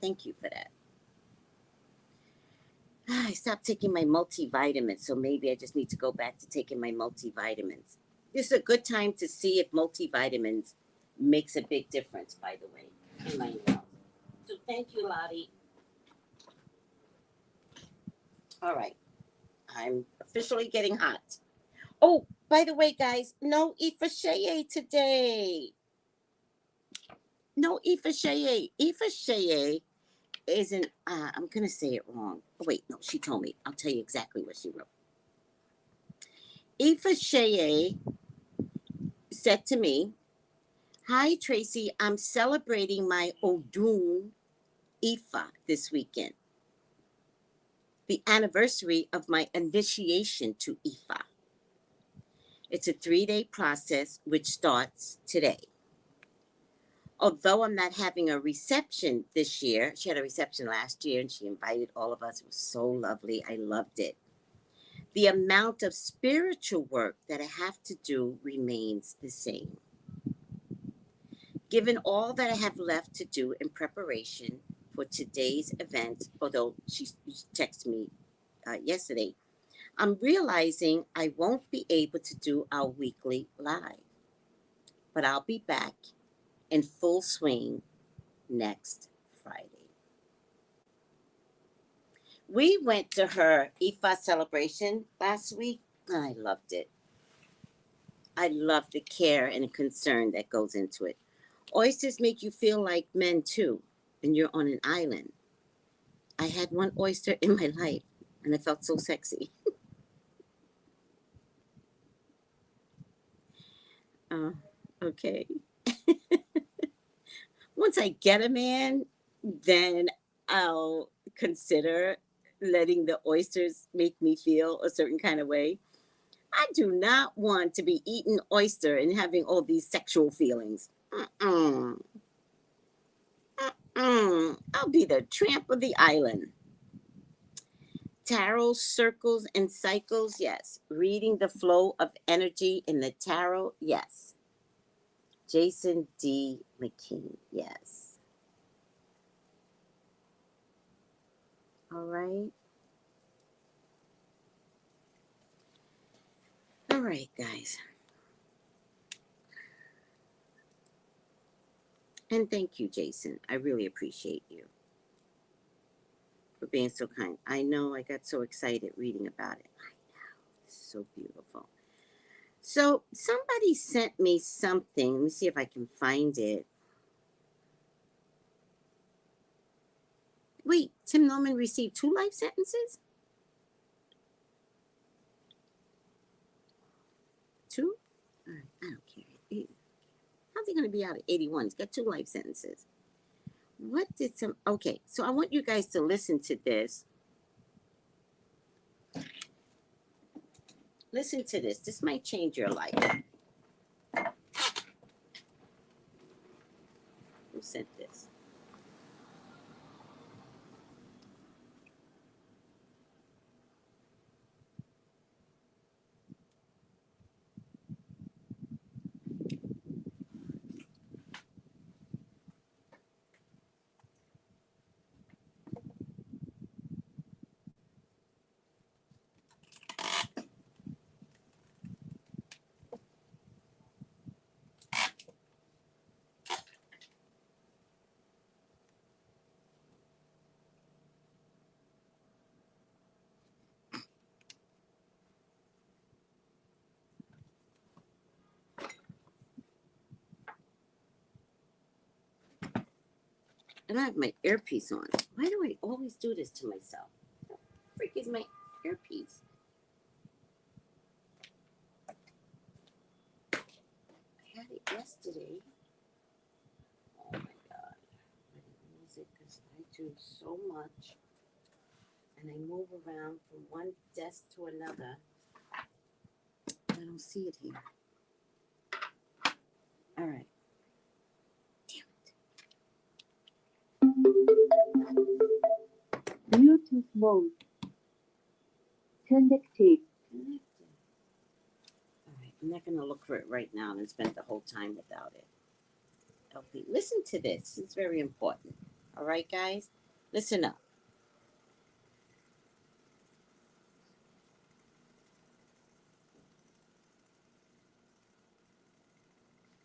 [SPEAKER 2] Thank you for that. I stopped taking my multivitamins, so maybe I just need to go back to taking my multivitamins. This is a good time to see if multivitamins makes a big difference, by the way, in my nails. So thank you, Lottie. All right. I'm officially getting hot. Oh, by the way, guys, no Ifasheye today. No Ifasheye. Ifasheye isn't, I'm going to say it wrong. Oh, wait, no, she told me. I'll tell you exactly what she wrote. Ifasheye said to me, hi, Tracy, I'm celebrating my Odun Ifa this weekend, the anniversary of my initiation to Ifa. It's a 3-day process which starts today. Although I'm not having a reception this year, she had a reception last year and she invited all of us. It was so lovely. I loved it. The amount of spiritual work that I have to do remains the same. Given all that I have left to do in preparation for today's event, although she texted me yesterday, I'm realizing I won't be able to do our weekly live. But I'll be back in full swing next Friday. We went to her Ifa celebration last week, and I loved it. I love the care and concern that goes into it. Oysters make you feel like men too, and you're on an island. I had one oyster in my life, and I felt so sexy. Uh, okay. Once I get a man, then I'll consider letting the oysters make me feel a certain kind of way. I do not want to be eating oyster and having all these sexual feelings. Mm-mm. I'll be the tramp of the island. Tarot circles and cycles, yes. Reading the flow of energy in the tarot, yes. Jason D. McKean, yes. All right. All right, guys. And thank you, Jason. I really appreciate you for being so kind. I know I got so excited reading about it. I know. It's so beautiful. So somebody sent me something. Let me see if I can find it. Wait, Tim Norman received 2 life sentences? 2? All right, I don't care. How's he going to be out at 81? He's got 2 life sentences. What did some... Okay, so I want you guys to listen to this. Listen to this. This might change your life. Who sent this? And I have my earpiece on. Why do I always do this to myself? What the freak is my earpiece? I had it yesterday. Oh my God. I didn't use it because I do so much. And I move around from one desk to another. I don't see it here. All right.
[SPEAKER 3] Bluetooth mode. Connected.
[SPEAKER 2] All right. I'm not going to look for it right now and spend the whole time without it. Okay. Listen to this. It's very important. All right, guys? Listen up.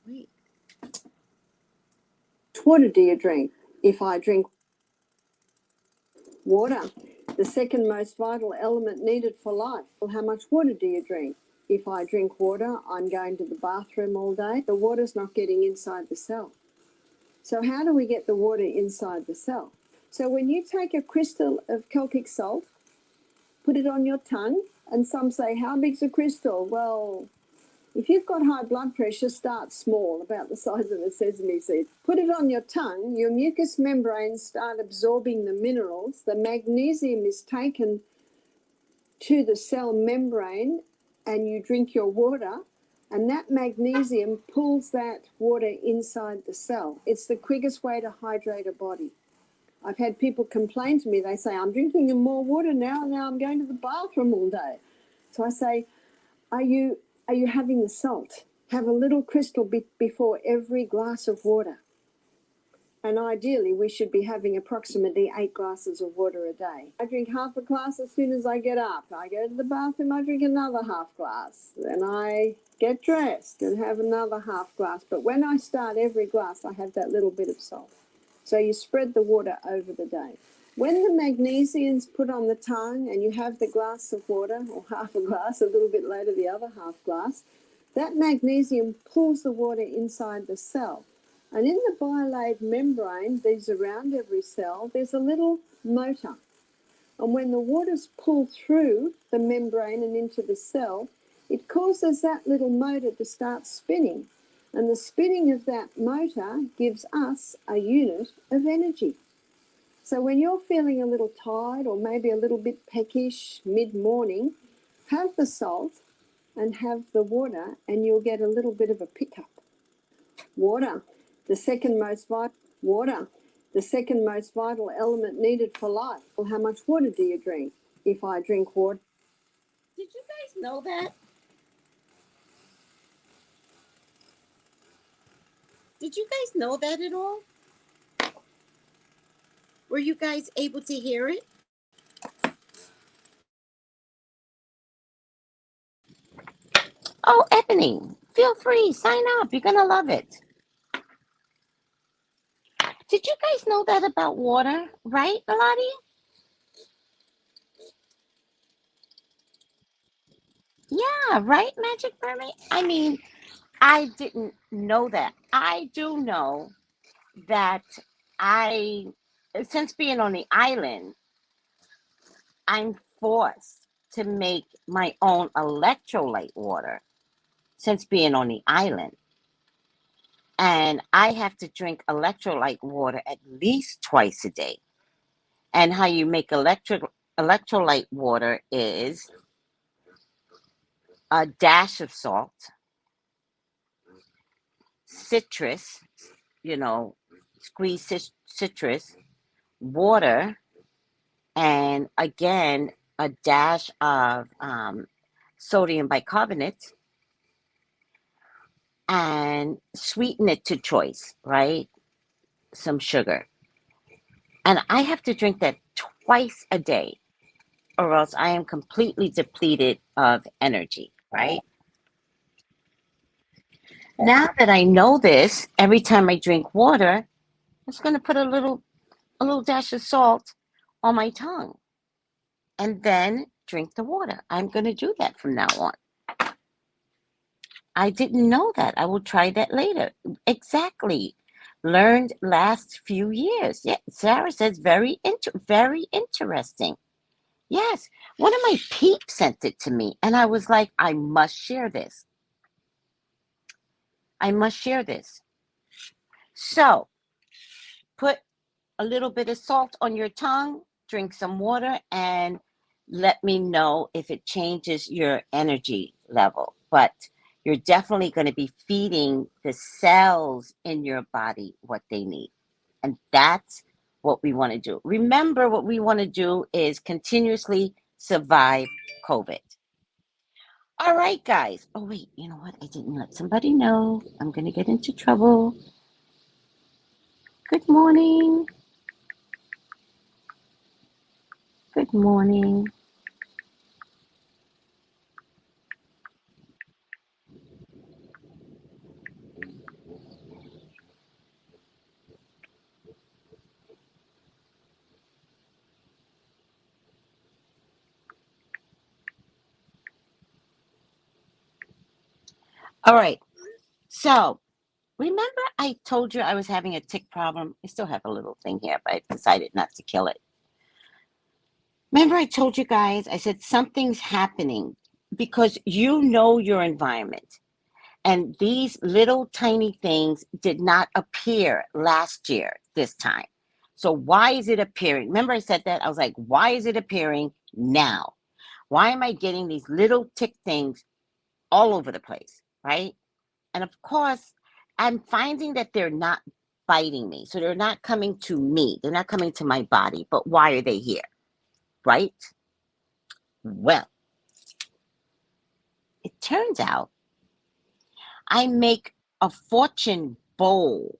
[SPEAKER 2] Wait.
[SPEAKER 3] What water do you drink? If I drink water, the second most vital element needed for life. Well, how much water do you drink? If I drink water, I'm going to the bathroom all day. The water's not getting inside the cell. So how do we get the water inside the cell? So when you take a crystal of Celtic salt, put it on your tongue, and some say, how big's a crystal? Well, if you've got high blood pressure, start small, about the size of a sesame seed. Put it on your tongue, your mucous membranes start absorbing the minerals. The magnesium is taken to the cell membrane, and you drink your water, and that magnesium pulls that water inside the cell. It's the quickest way to hydrate a body. I've had people complain to me. They say, I'm drinking more water now, and now I'm going to the bathroom all day. So I say, are you having the salt? Have a little crystal before every glass of water. And ideally, we should be having approximately 8 glasses of water a day. I drink half a glass as soon as I get up. I go to the bathroom, I drink another half glass. Then I get dressed and have another half glass. But when I start every glass, I have that little bit of salt. So you spread the water over the day. When the magnesium's put on the tongue and you have the glass of water, or half a glass, a little bit later the other half glass, that magnesium pulls the water inside the cell. And in the bilaid membrane, there's around every cell, there's a little motor. And when the water's pulled through the membrane and into the cell, it causes that little motor to start spinning. And the spinning of that motor gives us a unit of energy. So when you're feeling a little tired or maybe a little bit peckish mid-morning, have the salt and have the water, and you'll get a little bit of a pickup. Water, the second most vital The second most vital element needed for life. Well, how much water do you drink? If I drink water.
[SPEAKER 2] Did you guys know that? Did you guys know that at all? Were you guys able to hear it? Oh, Ebony, feel free, sign up. You're going to love it. Did you guys know that about water, right, Melody? Yeah, right, Magic Mermaid? I mean, I didn't know that. I do know that I, since being on the island, I'm forced to make my own electrolyte water since being on the island. And I have to drink electrolyte water at least twice a day. And how you make electrolyte water is a dash of salt, citrus, squeeze citrus, water, and again, a dash of sodium bicarbonate, and sweeten it to choice, right? Some sugar. And I have to drink that twice a day, or else I am completely depleted of energy, right? Now that I know this, every time I drink water, I'm just going to put a little dash of salt on my tongue and then drink the water. I'm going to do that from now on. I didn't know that. I will try that later. Exactly. Learned last few years. Yeah, Sarah says very interesting. Yes, one of my peeps sent it to me, and I was like, I must share this. I must share this. So, put a little bit of salt on your tongue, drink some water, and let me know if it changes your energy level. But you're definitely going to be feeding the cells in your body what they need. And that's what we want to do. Remember, what we want to do is continuously survive COVID. All right, guys. Oh, wait, you know what? I didn't let somebody know. I'm going to get into trouble. Good morning. Good morning. All right. So, remember I told you I was having a tick problem? I still have a little thing here, but I decided not to kill it. Remember I told you guys, I said something's happening because you know your environment. And these little tiny things did not appear last year this time. So why is it appearing? Remember I said that? I was like, why is it appearing now? Why am I getting these little tick things all over the place, right? And of course, I'm finding that they're not biting me. So they're not coming to me. They're not coming to my body. But why are they here? Right? Well, it turns out I make a fortune bowl.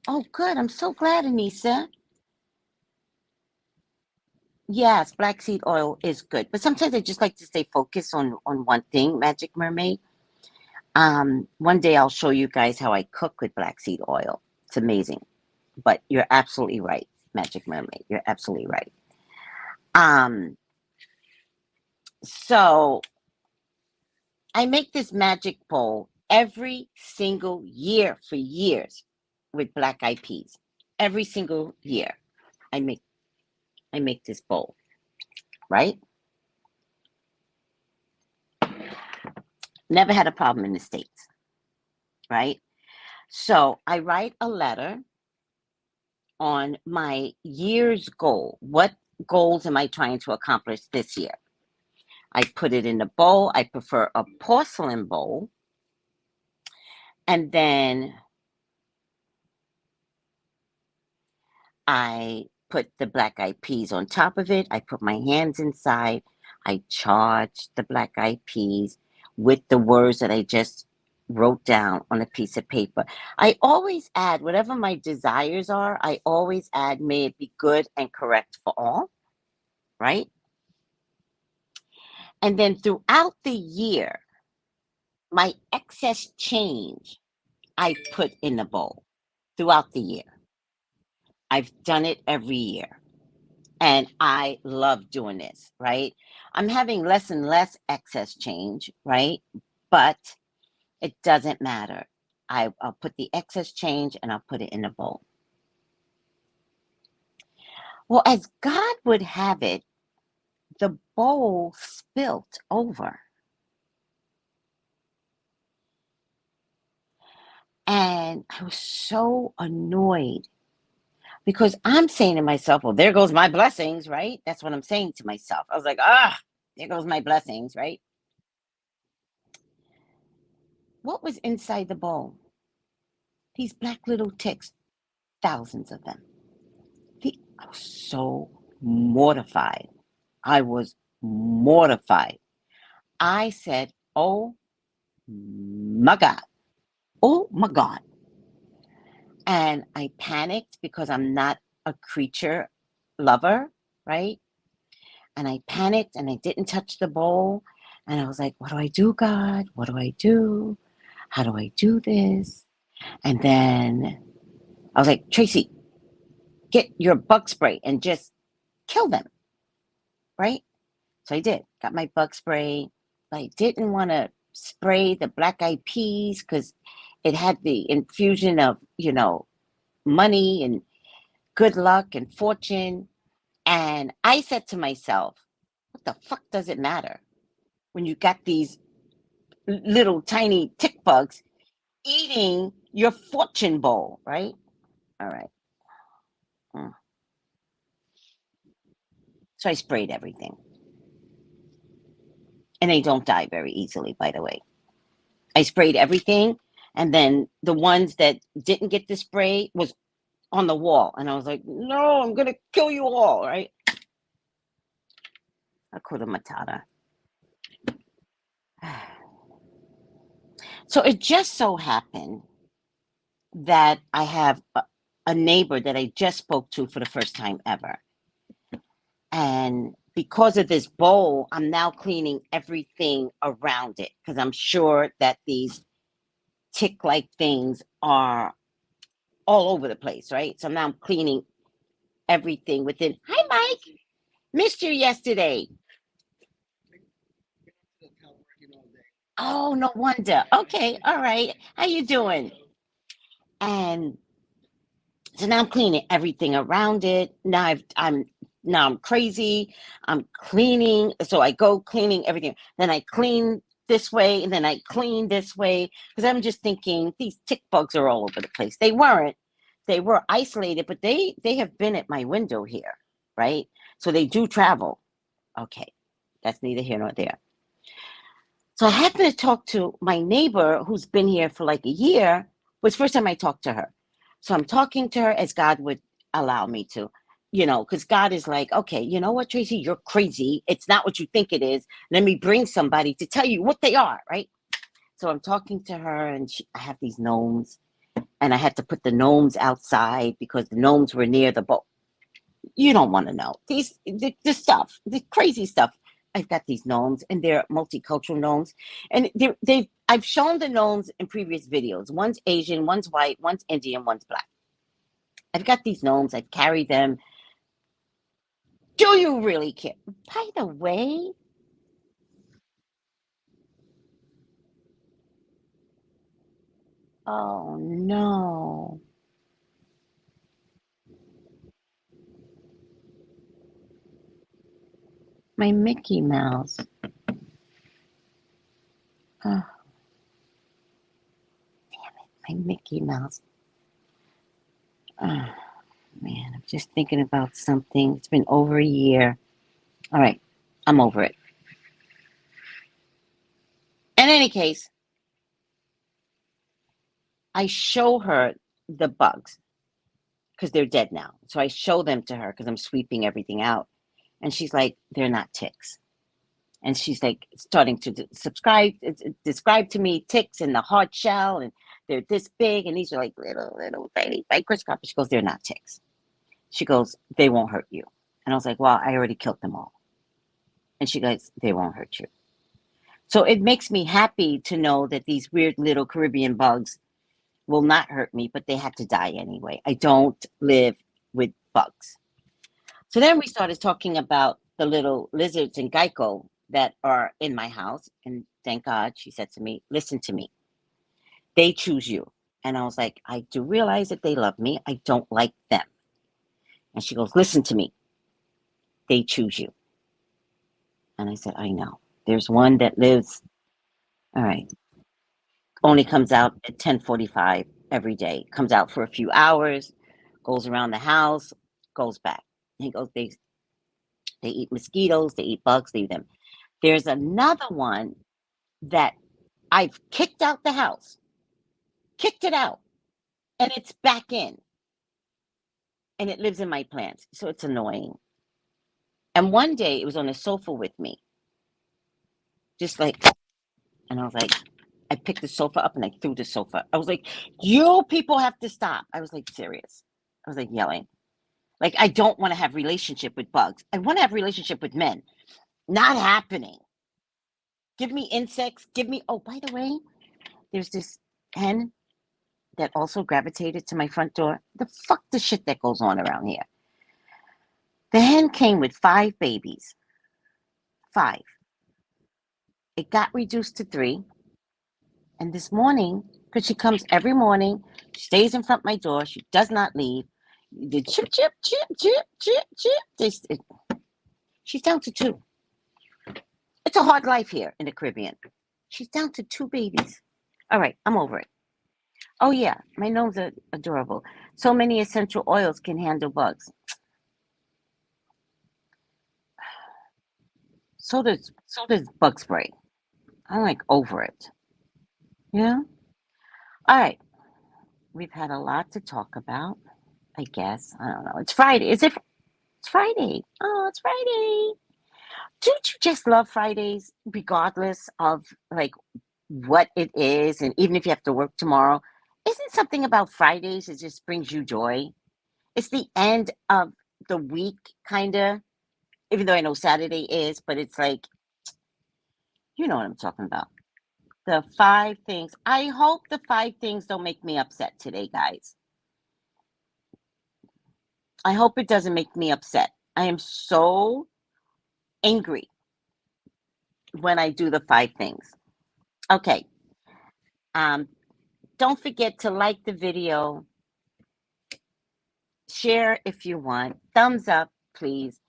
[SPEAKER 2] Oh, good. I'm so glad, Anissa. Yes, black seed oil is good. But sometimes I just like to stay focused on one thing, Magic Mermaid. One day I'll show you guys how I cook with black seed oil. It's amazing. But you're absolutely right, Magic Mermaid. You're absolutely right. So I make this magic bowl every single year for years with black eyed peas. Every single year I make this bowl, right? Never had a problem in the States, right? So I write a letter on my year's goal. What goals am I trying to accomplish this year? I put it in a bowl. I prefer a porcelain bowl. And then I put the black eyed peas on top of it. I put my hands inside. I charged the black eyed peas with the words that I just wrote down on a piece of paper. I always add whatever my desires are. I always add, may it be good and correct for all, right? And then throughout the year, my excess change I put in the bowl throughout the year. I've done it every year. And I love doing this, right? I'm having less and less excess change, right? But it doesn't matter. I'll put the excess change and I'll put it in a bowl. Well, as God would have it, the bowl spilt over. And I was so annoyed because I'm saying to myself, well, there goes my blessings, right? That's what I'm saying to myself. I was like, there goes my blessings, right? What was inside the bowl? These black little ticks, thousands of them. I was so mortified. I was mortified. I said, oh my God. Oh my God. And I panicked because I'm not a creature lover, right? And I panicked and I didn't touch the bowl. And I was like, what do I do, God? What do I do? How do I do this? And then I was like, Tracey, get your bug spray and just kill them, right? So I did. Got my bug spray. I didn't want to spray the black eyed peas because it had the infusion of, money and good luck and fortune. And I said to myself, what the fuck does it matter when you got these little tiny tick bugs eating your fortune bowl, right? All right. So I sprayed everything. And they don't die very easily, by the way. I sprayed everything. And then the ones that didn't get the spray was on the wall. And I was like, no, I'm going to kill you all, right? Hakuna Matata. So it just so happened that I have a neighbor that I just spoke to for the first time ever. And because of this bowl, I'm now cleaning everything around it because I'm sure that these tick-like things are all over the place, right? So now I'm cleaning everything within. Hi, Mike. Missed you yesterday. Oh, no wonder. Okay, all right. How you doing? And so now I'm cleaning everything around it. I'm crazy. I'm cleaning. So I go cleaning everything. Then I clean this way and then I clean this way because I'm just thinking these tick bugs are all over the place. They weren't. They were isolated, but they have been at my window here, right? So they do travel. Okay, that's neither here nor there. So I happened to talk to my neighbor who's been here for like a year. It was the first time I talked to her. So I'm talking to her as God would allow me to, because God is like, okay, you know what, Tracey, you're crazy. It's not what you think it is. Let me bring somebody to tell you what they are, right? So I'm talking to her and I have these gnomes and I had to put the gnomes outside because the gnomes were near the boat. You don't want to know. The stuff, the crazy stuff. I've got these gnomes and they're multicultural gnomes. And I've shown the gnomes in previous videos. One's Asian, one's white, one's Indian, one's black. I've got these gnomes. I've carried them. Do you really care? By the way, oh no. My Mickey Mouse. Oh, my Mickey Mouse. Oh, man, I'm just thinking about something. It's been over a year. All right, I'm over it. In any case, I show her the bugs. because they're dead now. So I show them to her because I'm sweeping everything out. And she's like, they're not ticks. And she's like starting to describe to me ticks in the hard shell, and they're this big, and these are like little tiny microscopic. She goes, they're not ticks. She goes, they won't hurt you. And I was like, well, I already killed them all. And she goes, they won't hurt you. So it makes me happy to know that these weird little Caribbean bugs will not hurt me, but they have to die anyway. I don't live with bugs. So then we started talking about the little lizards and gecko that are in my house. And thank God she said to me, listen to me. They choose you. And I was like, I do realize that they love me. I don't like them. And she goes, listen to me. They choose you. And I said, I know. There's one that lives, all right, only comes out at 10:45 every day. Comes out for a few hours, goes around the house, goes back. He goes, they eat mosquitoes, they eat bugs, they eat them. There's another one that I've kicked out the house, kicked it out, and it's back in. And it lives in my plants. So it's annoying. And one day it was on the sofa with me. Just like, and I was like, I picked the sofa up and I threw the sofa. I was like, you people have to stop. I was like, serious. I was like yelling. Like, I don't want to have relationship with bugs. I want to have relationship with men. Not happening. Give me insects. Give me, oh, by the way, there's this hen that also gravitated to my front door. The fuck the shit that goes on around here. The hen came with 5 babies. 5. It got reduced to 3. And this morning, because she comes every morning, she stays in front of my door. She does not leave. The chip, chip, chip, chip, chip, chip. She's down to 2. It's a hard life here in the Caribbean. She's down to 2 babies. All right, I'm over it. Oh, yeah, my gnomes are adorable. So many essential oils can handle bugs. So does bug spray. I'm like over it. Yeah? All right. We've had a lot to talk about, I guess. I don't know. It's Friday. It's Friday. Oh, it's Friday. Don't you just love Fridays, regardless of like what it is, and even if you have to work tomorrow? Isn't something about Fridays that just brings you joy? It's the end of the week, kind of. Even though I know Saturday is, but it's like, you know what I'm talking about. The 5 things. I hope the 5 things don't make me upset today, guys. I hope it doesn't make me upset. I am so angry when I do the 5 things. Okay. Don't forget to like the video, share if you want, thumbs up, please,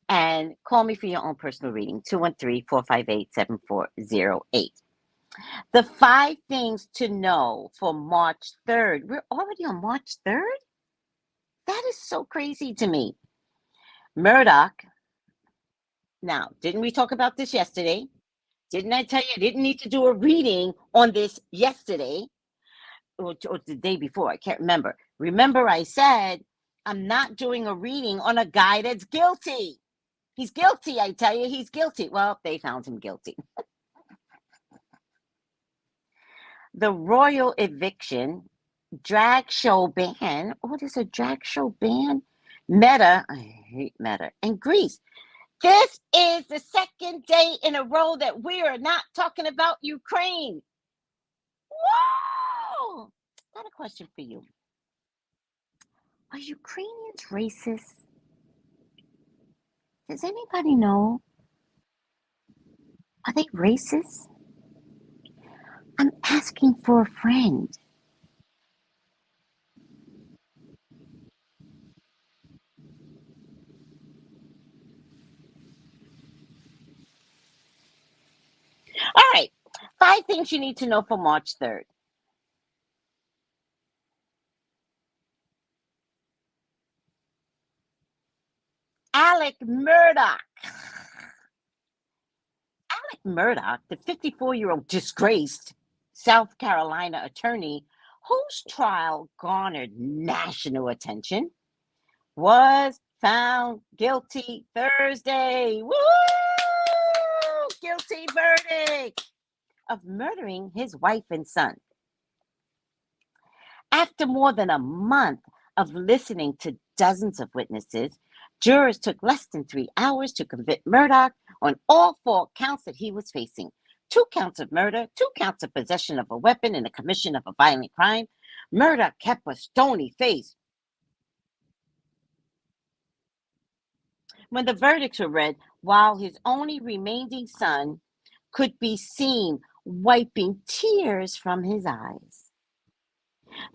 [SPEAKER 2] and call me for your own personal reading, 213-458-7408. The 5 things to know for March 3rd. We're already on March 3rd? That is so crazy to me. Murdoch. Now, didn't we talk about this yesterday? Didn't I tell you I didn't need to do a reading on this yesterday? Or the day before, I can't remember. Remember, I said I'm not doing a reading on a guy that's guilty. He's guilty, I tell you, he's guilty. Well, they found him guilty. The royal eviction, drag show ban. What is a drag show ban? Meta, I hate Meta, and Greece. This is the 2nd day in a row that we are not talking about Ukraine. Whoa! Got a question for you. Are Ukrainians racist? Does anybody know? Are they racist? I'm asking for a friend. All right. 5 things you need to know for March 3rd. Alec Murdoch. Alec Murdoch, the 54-year-old disgraced South Carolina attorney whose trial garnered national attention, was found guilty Thursday. Woo! Guilty verdict of murdering his wife and son. After more than a month of listening to dozens of witnesses, jurors took less than 3 hours to convict Murdaugh on all 4 counts that he was facing. 2 counts of murder, 2 counts of possession of a weapon and the commission of a violent crime. Murdaugh kept a stony face when the verdicts were read, while his only remaining son could be seen wiping tears from his eyes.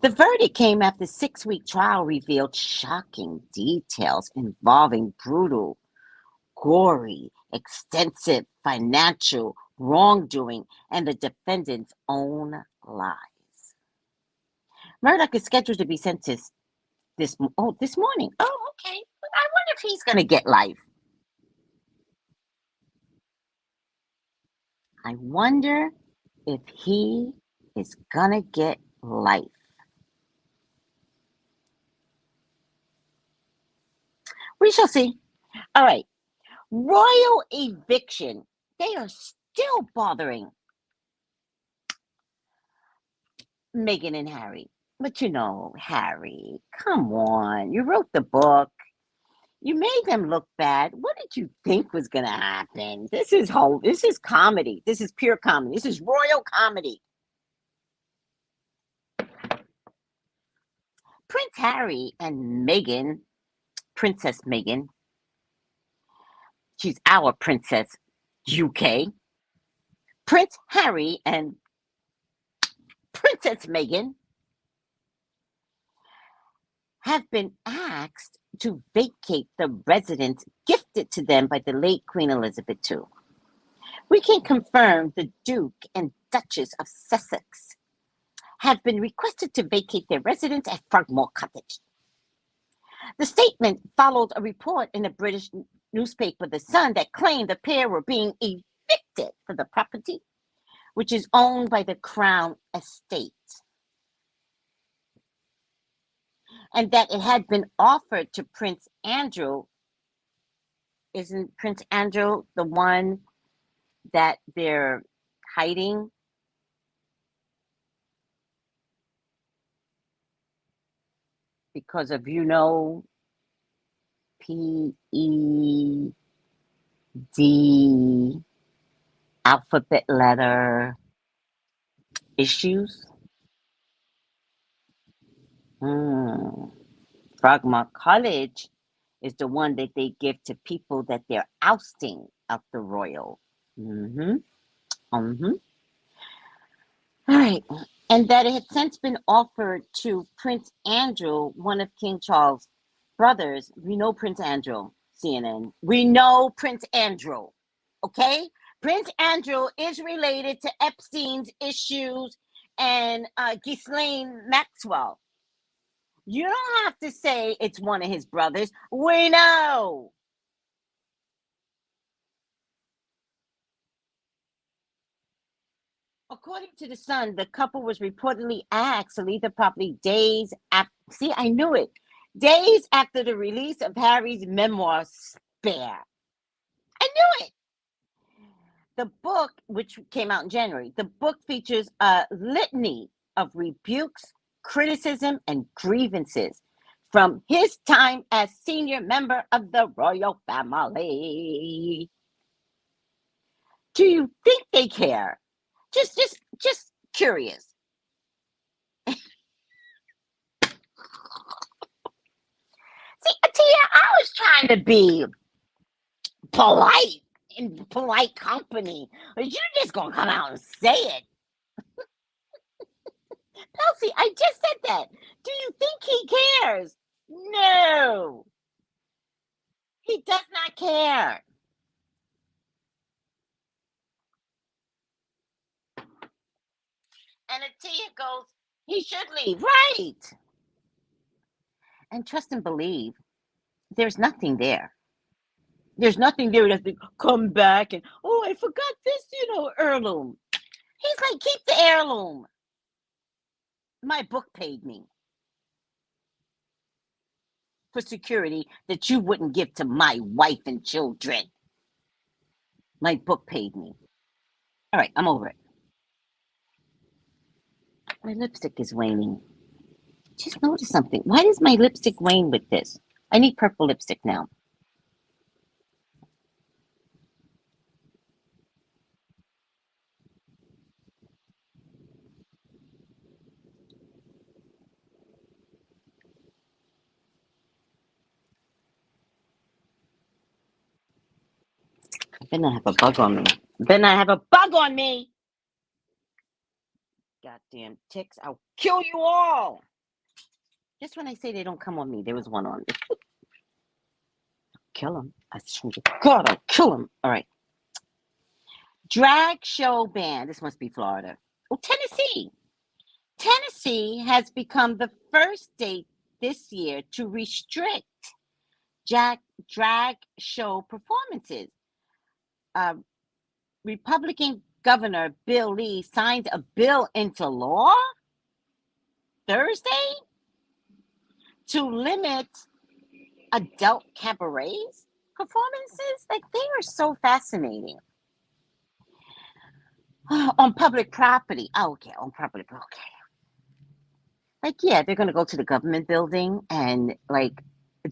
[SPEAKER 2] The verdict came after a 6-week trial revealed shocking details involving brutal, gory, extensive financial wrongdoing and the defendant's own lies. Murdaugh is scheduled to be sentenced this morning. Oh, okay. I wonder if he's going to get life. I wonder if he is going to get life. We shall see. All right. Royal eviction. They are still bothering Meghan and Harry. But you know, Harry, come on. You wrote the book. You made them look bad. What did you think was going to happen? This is comedy. This is pure comedy. This is royal comedy. Prince Harry and Meghan, Princess Meghan, she's our Princess UK. Prince Harry and Princess Meghan have been asked to vacate the residence gifted to them by the late Queen Elizabeth II. We can confirm the Duke and Duchess of Sussex have been requested to vacate their residence at Frogmore Cottage. The statement followed a report in the British newspaper The Sun that claimed the pair were being evicted for the property, which is owned by the Crown Estate, and that it had been offered to Prince Andrew. Isn't Prince Andrew the one that they're hiding? Because of, PED alphabet letter issues. Frogmore College is the one that they give to people that they're ousting of the royal. All right. And that it had since been offered to Prince Andrew, one of King Charles' brothers. We know Prince Andrew, CNN. We know Prince Andrew, okay? Prince Andrew is related to Epstein's issues and Ghislaine Maxwell. You don't have to say it's one of his brothers. We know. According to The Sun, the couple was reportedly asked to leave the property days after. See, I knew it. Days after the release of Harry's memoir, Spare. I knew it. The book, which came out in January, the book features a litany of rebukes, criticism, and grievances from his time as senior member of the royal family. Do you think they care? Just curious. See, Atia, I was trying to be polite in polite company, but you're just gonna come out and say it. Kelsey, I just said that. Do you think he cares? No. He does not care. And Atia goes, he should leave. Right. And trust and believe, there's nothing there. There's nothing there that to come back and, oh, I forgot this, heirloom. He's like, keep the heirloom. My book paid me for security that you wouldn't give to my wife and children. My book paid me. All right, I'm over it. My lipstick is waning. Just noticed something. Why does my lipstick wane with this? I need purple lipstick now. I better not have a bug on me. Better not have a bug on me. Goddamn ticks. I'll kill you all. Just when I say they don't come on me, there was one on me. Kill him. I swear to God, I'll kill him. All right. Drag show ban. This must be Florida. Oh, Tennessee. Tennessee has become the first state this year to restrict drag show performances. Republican Governor Bill Lee signed a bill into law Thursday to limit adult cabarets performances. Like, they are so fascinating. On public property. Oh, okay, on public. Okay. Like, yeah, they're gonna go to the government building and like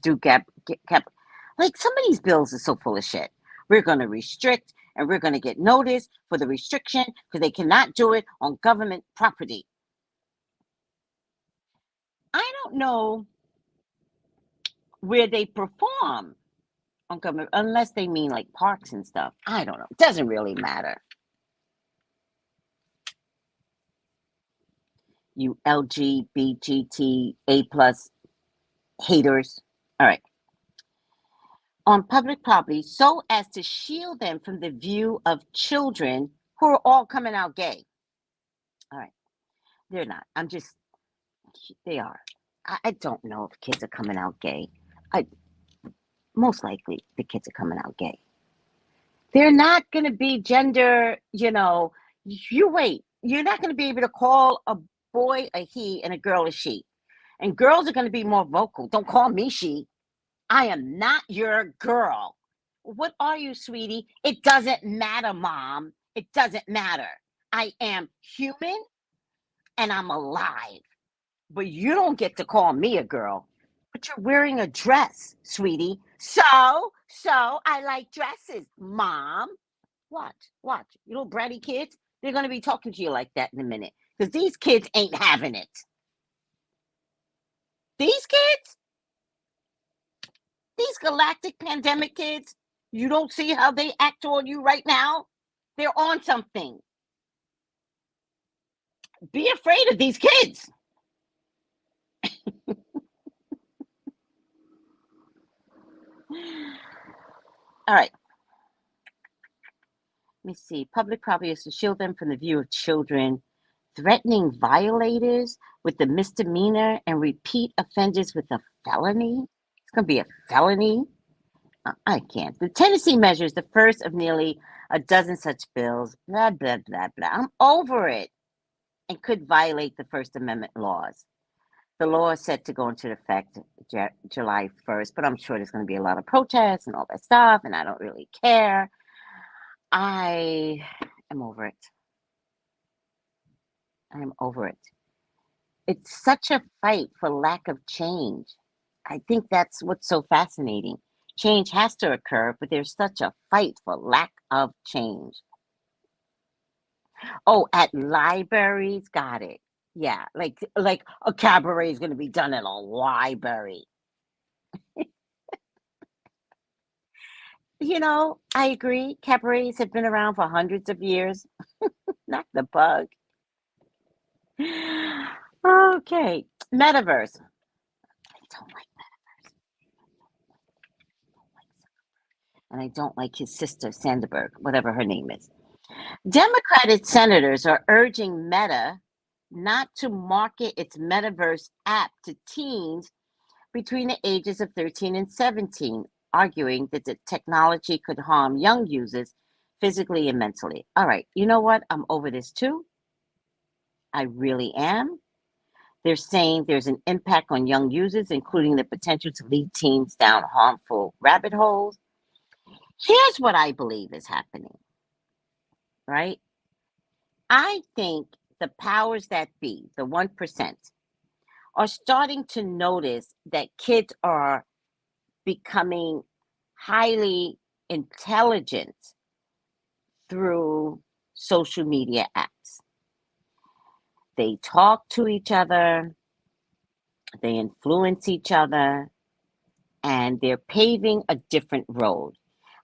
[SPEAKER 2] do like, some of these bills are so full of shit. We're gonna restrict and we're gonna get notice for the restriction because they cannot do it on government property. I don't know where they perform on government, unless they mean like parks and stuff. I don't know. It doesn't really matter. You LGBTA plus haters. All right. On public property, so as to shield them from the view of children who are all coming out gay. All right. They're not. They are. I don't know if kids are coming out gay. Most likely the kids are coming out gay. They're not going to be gender, you wait. You're not going to be able to call a boy a he and a girl a she. And girls are going to be more vocal. Don't call me she. I am not your girl. What are you, sweetie? It doesn't matter, Mom. It doesn't matter. I am human and I'm alive. But you don't get to call me a girl. But you're wearing a dress, sweetie. So I like dresses, Mom. Watch. You little bratty kids, they're going to be talking to you like that in a minute. Because these kids ain't having it. These kids, these galactic pandemic kids, you don't see how they act toward you right now? They're on something. Be afraid of these kids. All right. Let me see. Public property is to shield them from the view of children. Threatening violators with the misdemeanor and repeat offenders with a felony. It's going to be a felony. I can't. The Tennessee measure is the first of nearly a dozen such bills. Blah, blah, blah, blah. I'm over it. And could violate the First Amendment laws. The law is set to go into effect July 1st, but I'm sure there's going to be a lot of protests and all that stuff, and I don't really care. I am over it. I am over it. It's such a fight for lack of change. I think that's what's so fascinating. Change has to occur, but there's such a fight for lack of change. Oh, at libraries, got it. Yeah, like a cabaret is going to be done at a library. I agree. Cabarets have been around for hundreds of years. Not the bug. Okay, metaverse. I don't like metaverse. And I don't like his sister, Sandberg, whatever her name is. Democratic senators are urging Meta not to market its metaverse app to teens between the ages of 13 and 17, arguing that the technology could harm young users physically and mentally. All right, you know what? I'm over this too. I really am. They're saying there's an impact on young users, including the potential to lead teens down harmful rabbit holes. Here's what I believe is happening, right? I think the powers that be, the 1%, are starting to notice that kids are becoming highly intelligent through social media apps. They talk to each other, they influence each other, and they're paving a different road.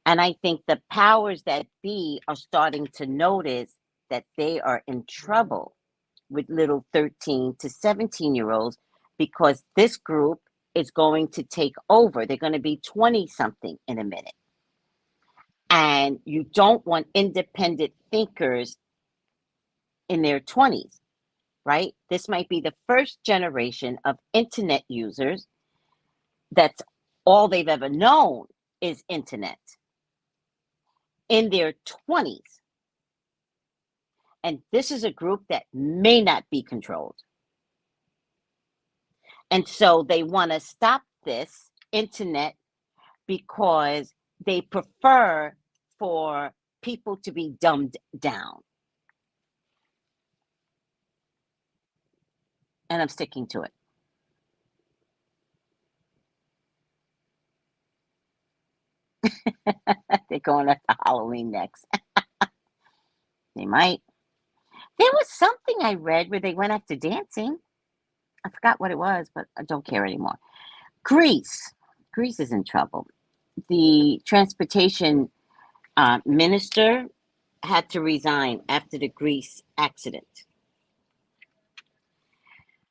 [SPEAKER 2] And I think the powers that be are starting to notice that they are in trouble with little 13 to 17-year-olds because this group is going to take over. They're going to be 20-something in a minute. And you don't want independent thinkers in their 20s, right? This might be the first generation of internet users that's all they've ever known is internet in their 20s. And this is a group that may not be controlled. And so they want to stop this internet because they prefer for people to be dumbed down. And I'm sticking to it. They're going after Halloween next. They might. There was something I read where they went after dancing. I forgot what it was, but I don't care anymore. Greece. Greece is in trouble. The transportation minister had to resign after the Greece accident.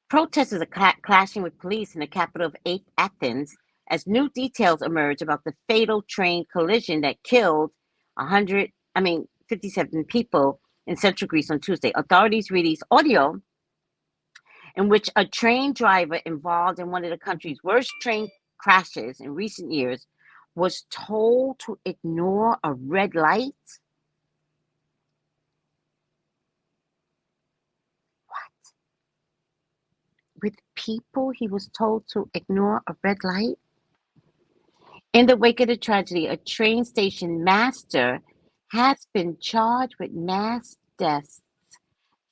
[SPEAKER 2] Protesters are clashing with police in the capital of Athens as new details emerge about the fatal train collision that killed 57 people in central Greece on Tuesday. Authorities released audio in which a train driver involved in one of the country's worst train crashes in recent years was told to ignore a red light. What? With people, he was told to ignore a red light? In the wake of the tragedy, a train station master has been charged with mass deaths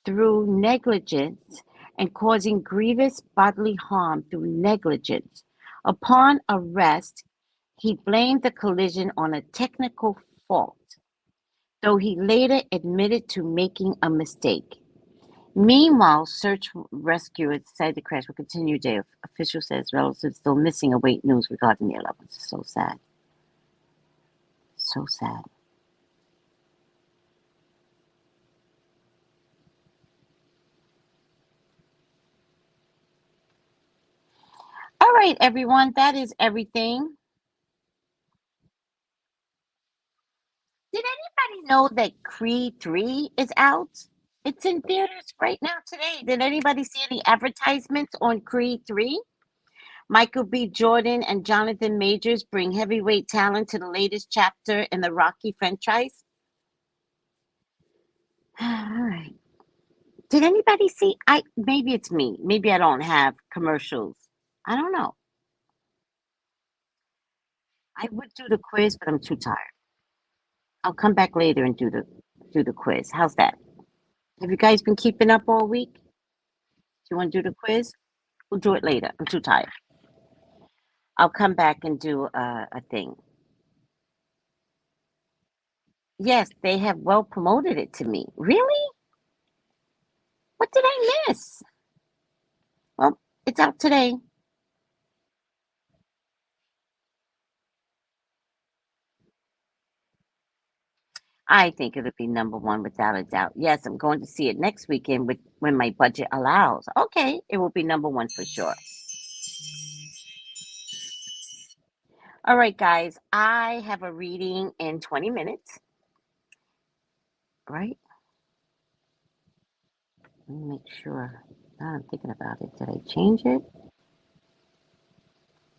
[SPEAKER 2] through negligence and causing grievous bodily harm through negligence. Upon arrest, he blamed the collision on a technical fault, though he later admitted to making a mistake. Meanwhile, search rescuers decided the crash will continue today. Official says relatives still missing await news regarding the 11th. So sad. So sad. All right, everyone, that is everything. Did anybody know that Creed 3 is out? It's in theaters right now today. Did anybody see any advertisements on Creed 3? Michael B. Jordan and Jonathan Majors bring heavyweight talent to the latest chapter in the Rocky franchise. All right. Did anybody see? Maybe it's me. Maybe I don't have commercials. I don't know. I would do the quiz, but I'm too tired. I'll come back later and do the quiz. How's that? Have you guys been keeping up all week? Do you want to do the quiz? We'll do it later. I'm too tired. I'll come back and do a thing. Yes, they have well promoted it to me. Really? What did I miss? Well, it's out today. I think it'll be number one without a doubt. Yes, I'm going to see it next weekend when my budget allows. Okay, it will be number one for sure. All right, guys, I have a reading in 20 minutes, right? Let me make sure. Now I'm thinking about it. Did I change it?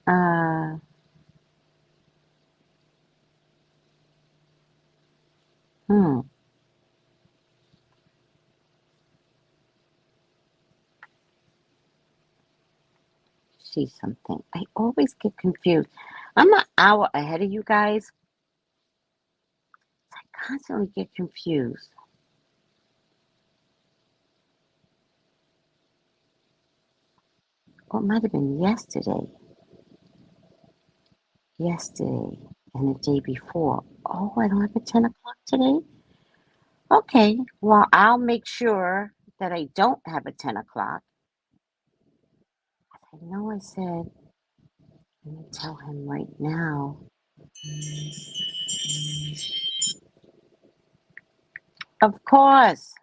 [SPEAKER 2] Uh, hmm. see something. I always get confused. I'm an hour ahead of you guys. I constantly get confused. Or it might have been yesterday. And the day before. Oh, I don't have a 10 o'clock today? Okay, well, I'll make sure that I don't have a 10 o'clock. I know I said, let me tell him right now. Of course.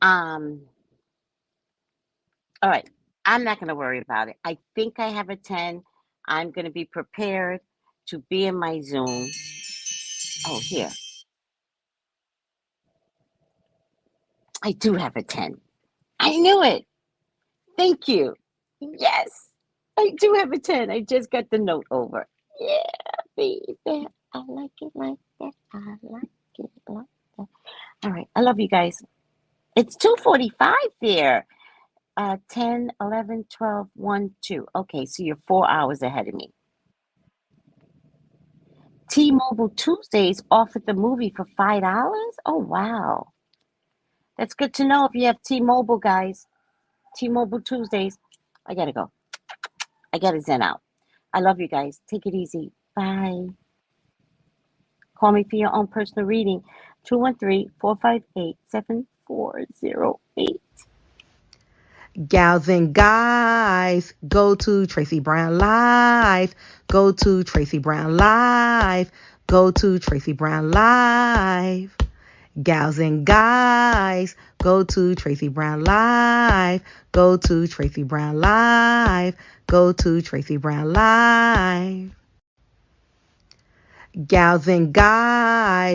[SPEAKER 2] All right. I'm not going to worry about it. I think I have a 10. I'm going to be prepared to be in my Zoom. Oh, here. I do have a 10. I knew it. Thank you. Yes, I do have a 10. I just got the note over. Yeah, baby. I like it like that. I like it like that. All right. I love you guys. It's 2:45 there. 10, 11, 12, 1, 2. Okay, so you're 4 hours ahead of me. T-Mobile Tuesdays offered the movie for $5. Oh, wow. That's good to know if you have T-Mobile, guys. T-Mobile Tuesdays. I gotta go. I gotta zen out. I love you guys. Take it easy. Bye. Call me for your own personal reading. 213-458-7408.
[SPEAKER 1] Gals and guys, go to Tracey Brown Live. Go to Tracey Brown Live. Go to Tracey Brown Live. Gals and guys, go to Tracey Brown Live. Go to Tracey Brown Live. Go to Tracey Brown Live. Gals and guys.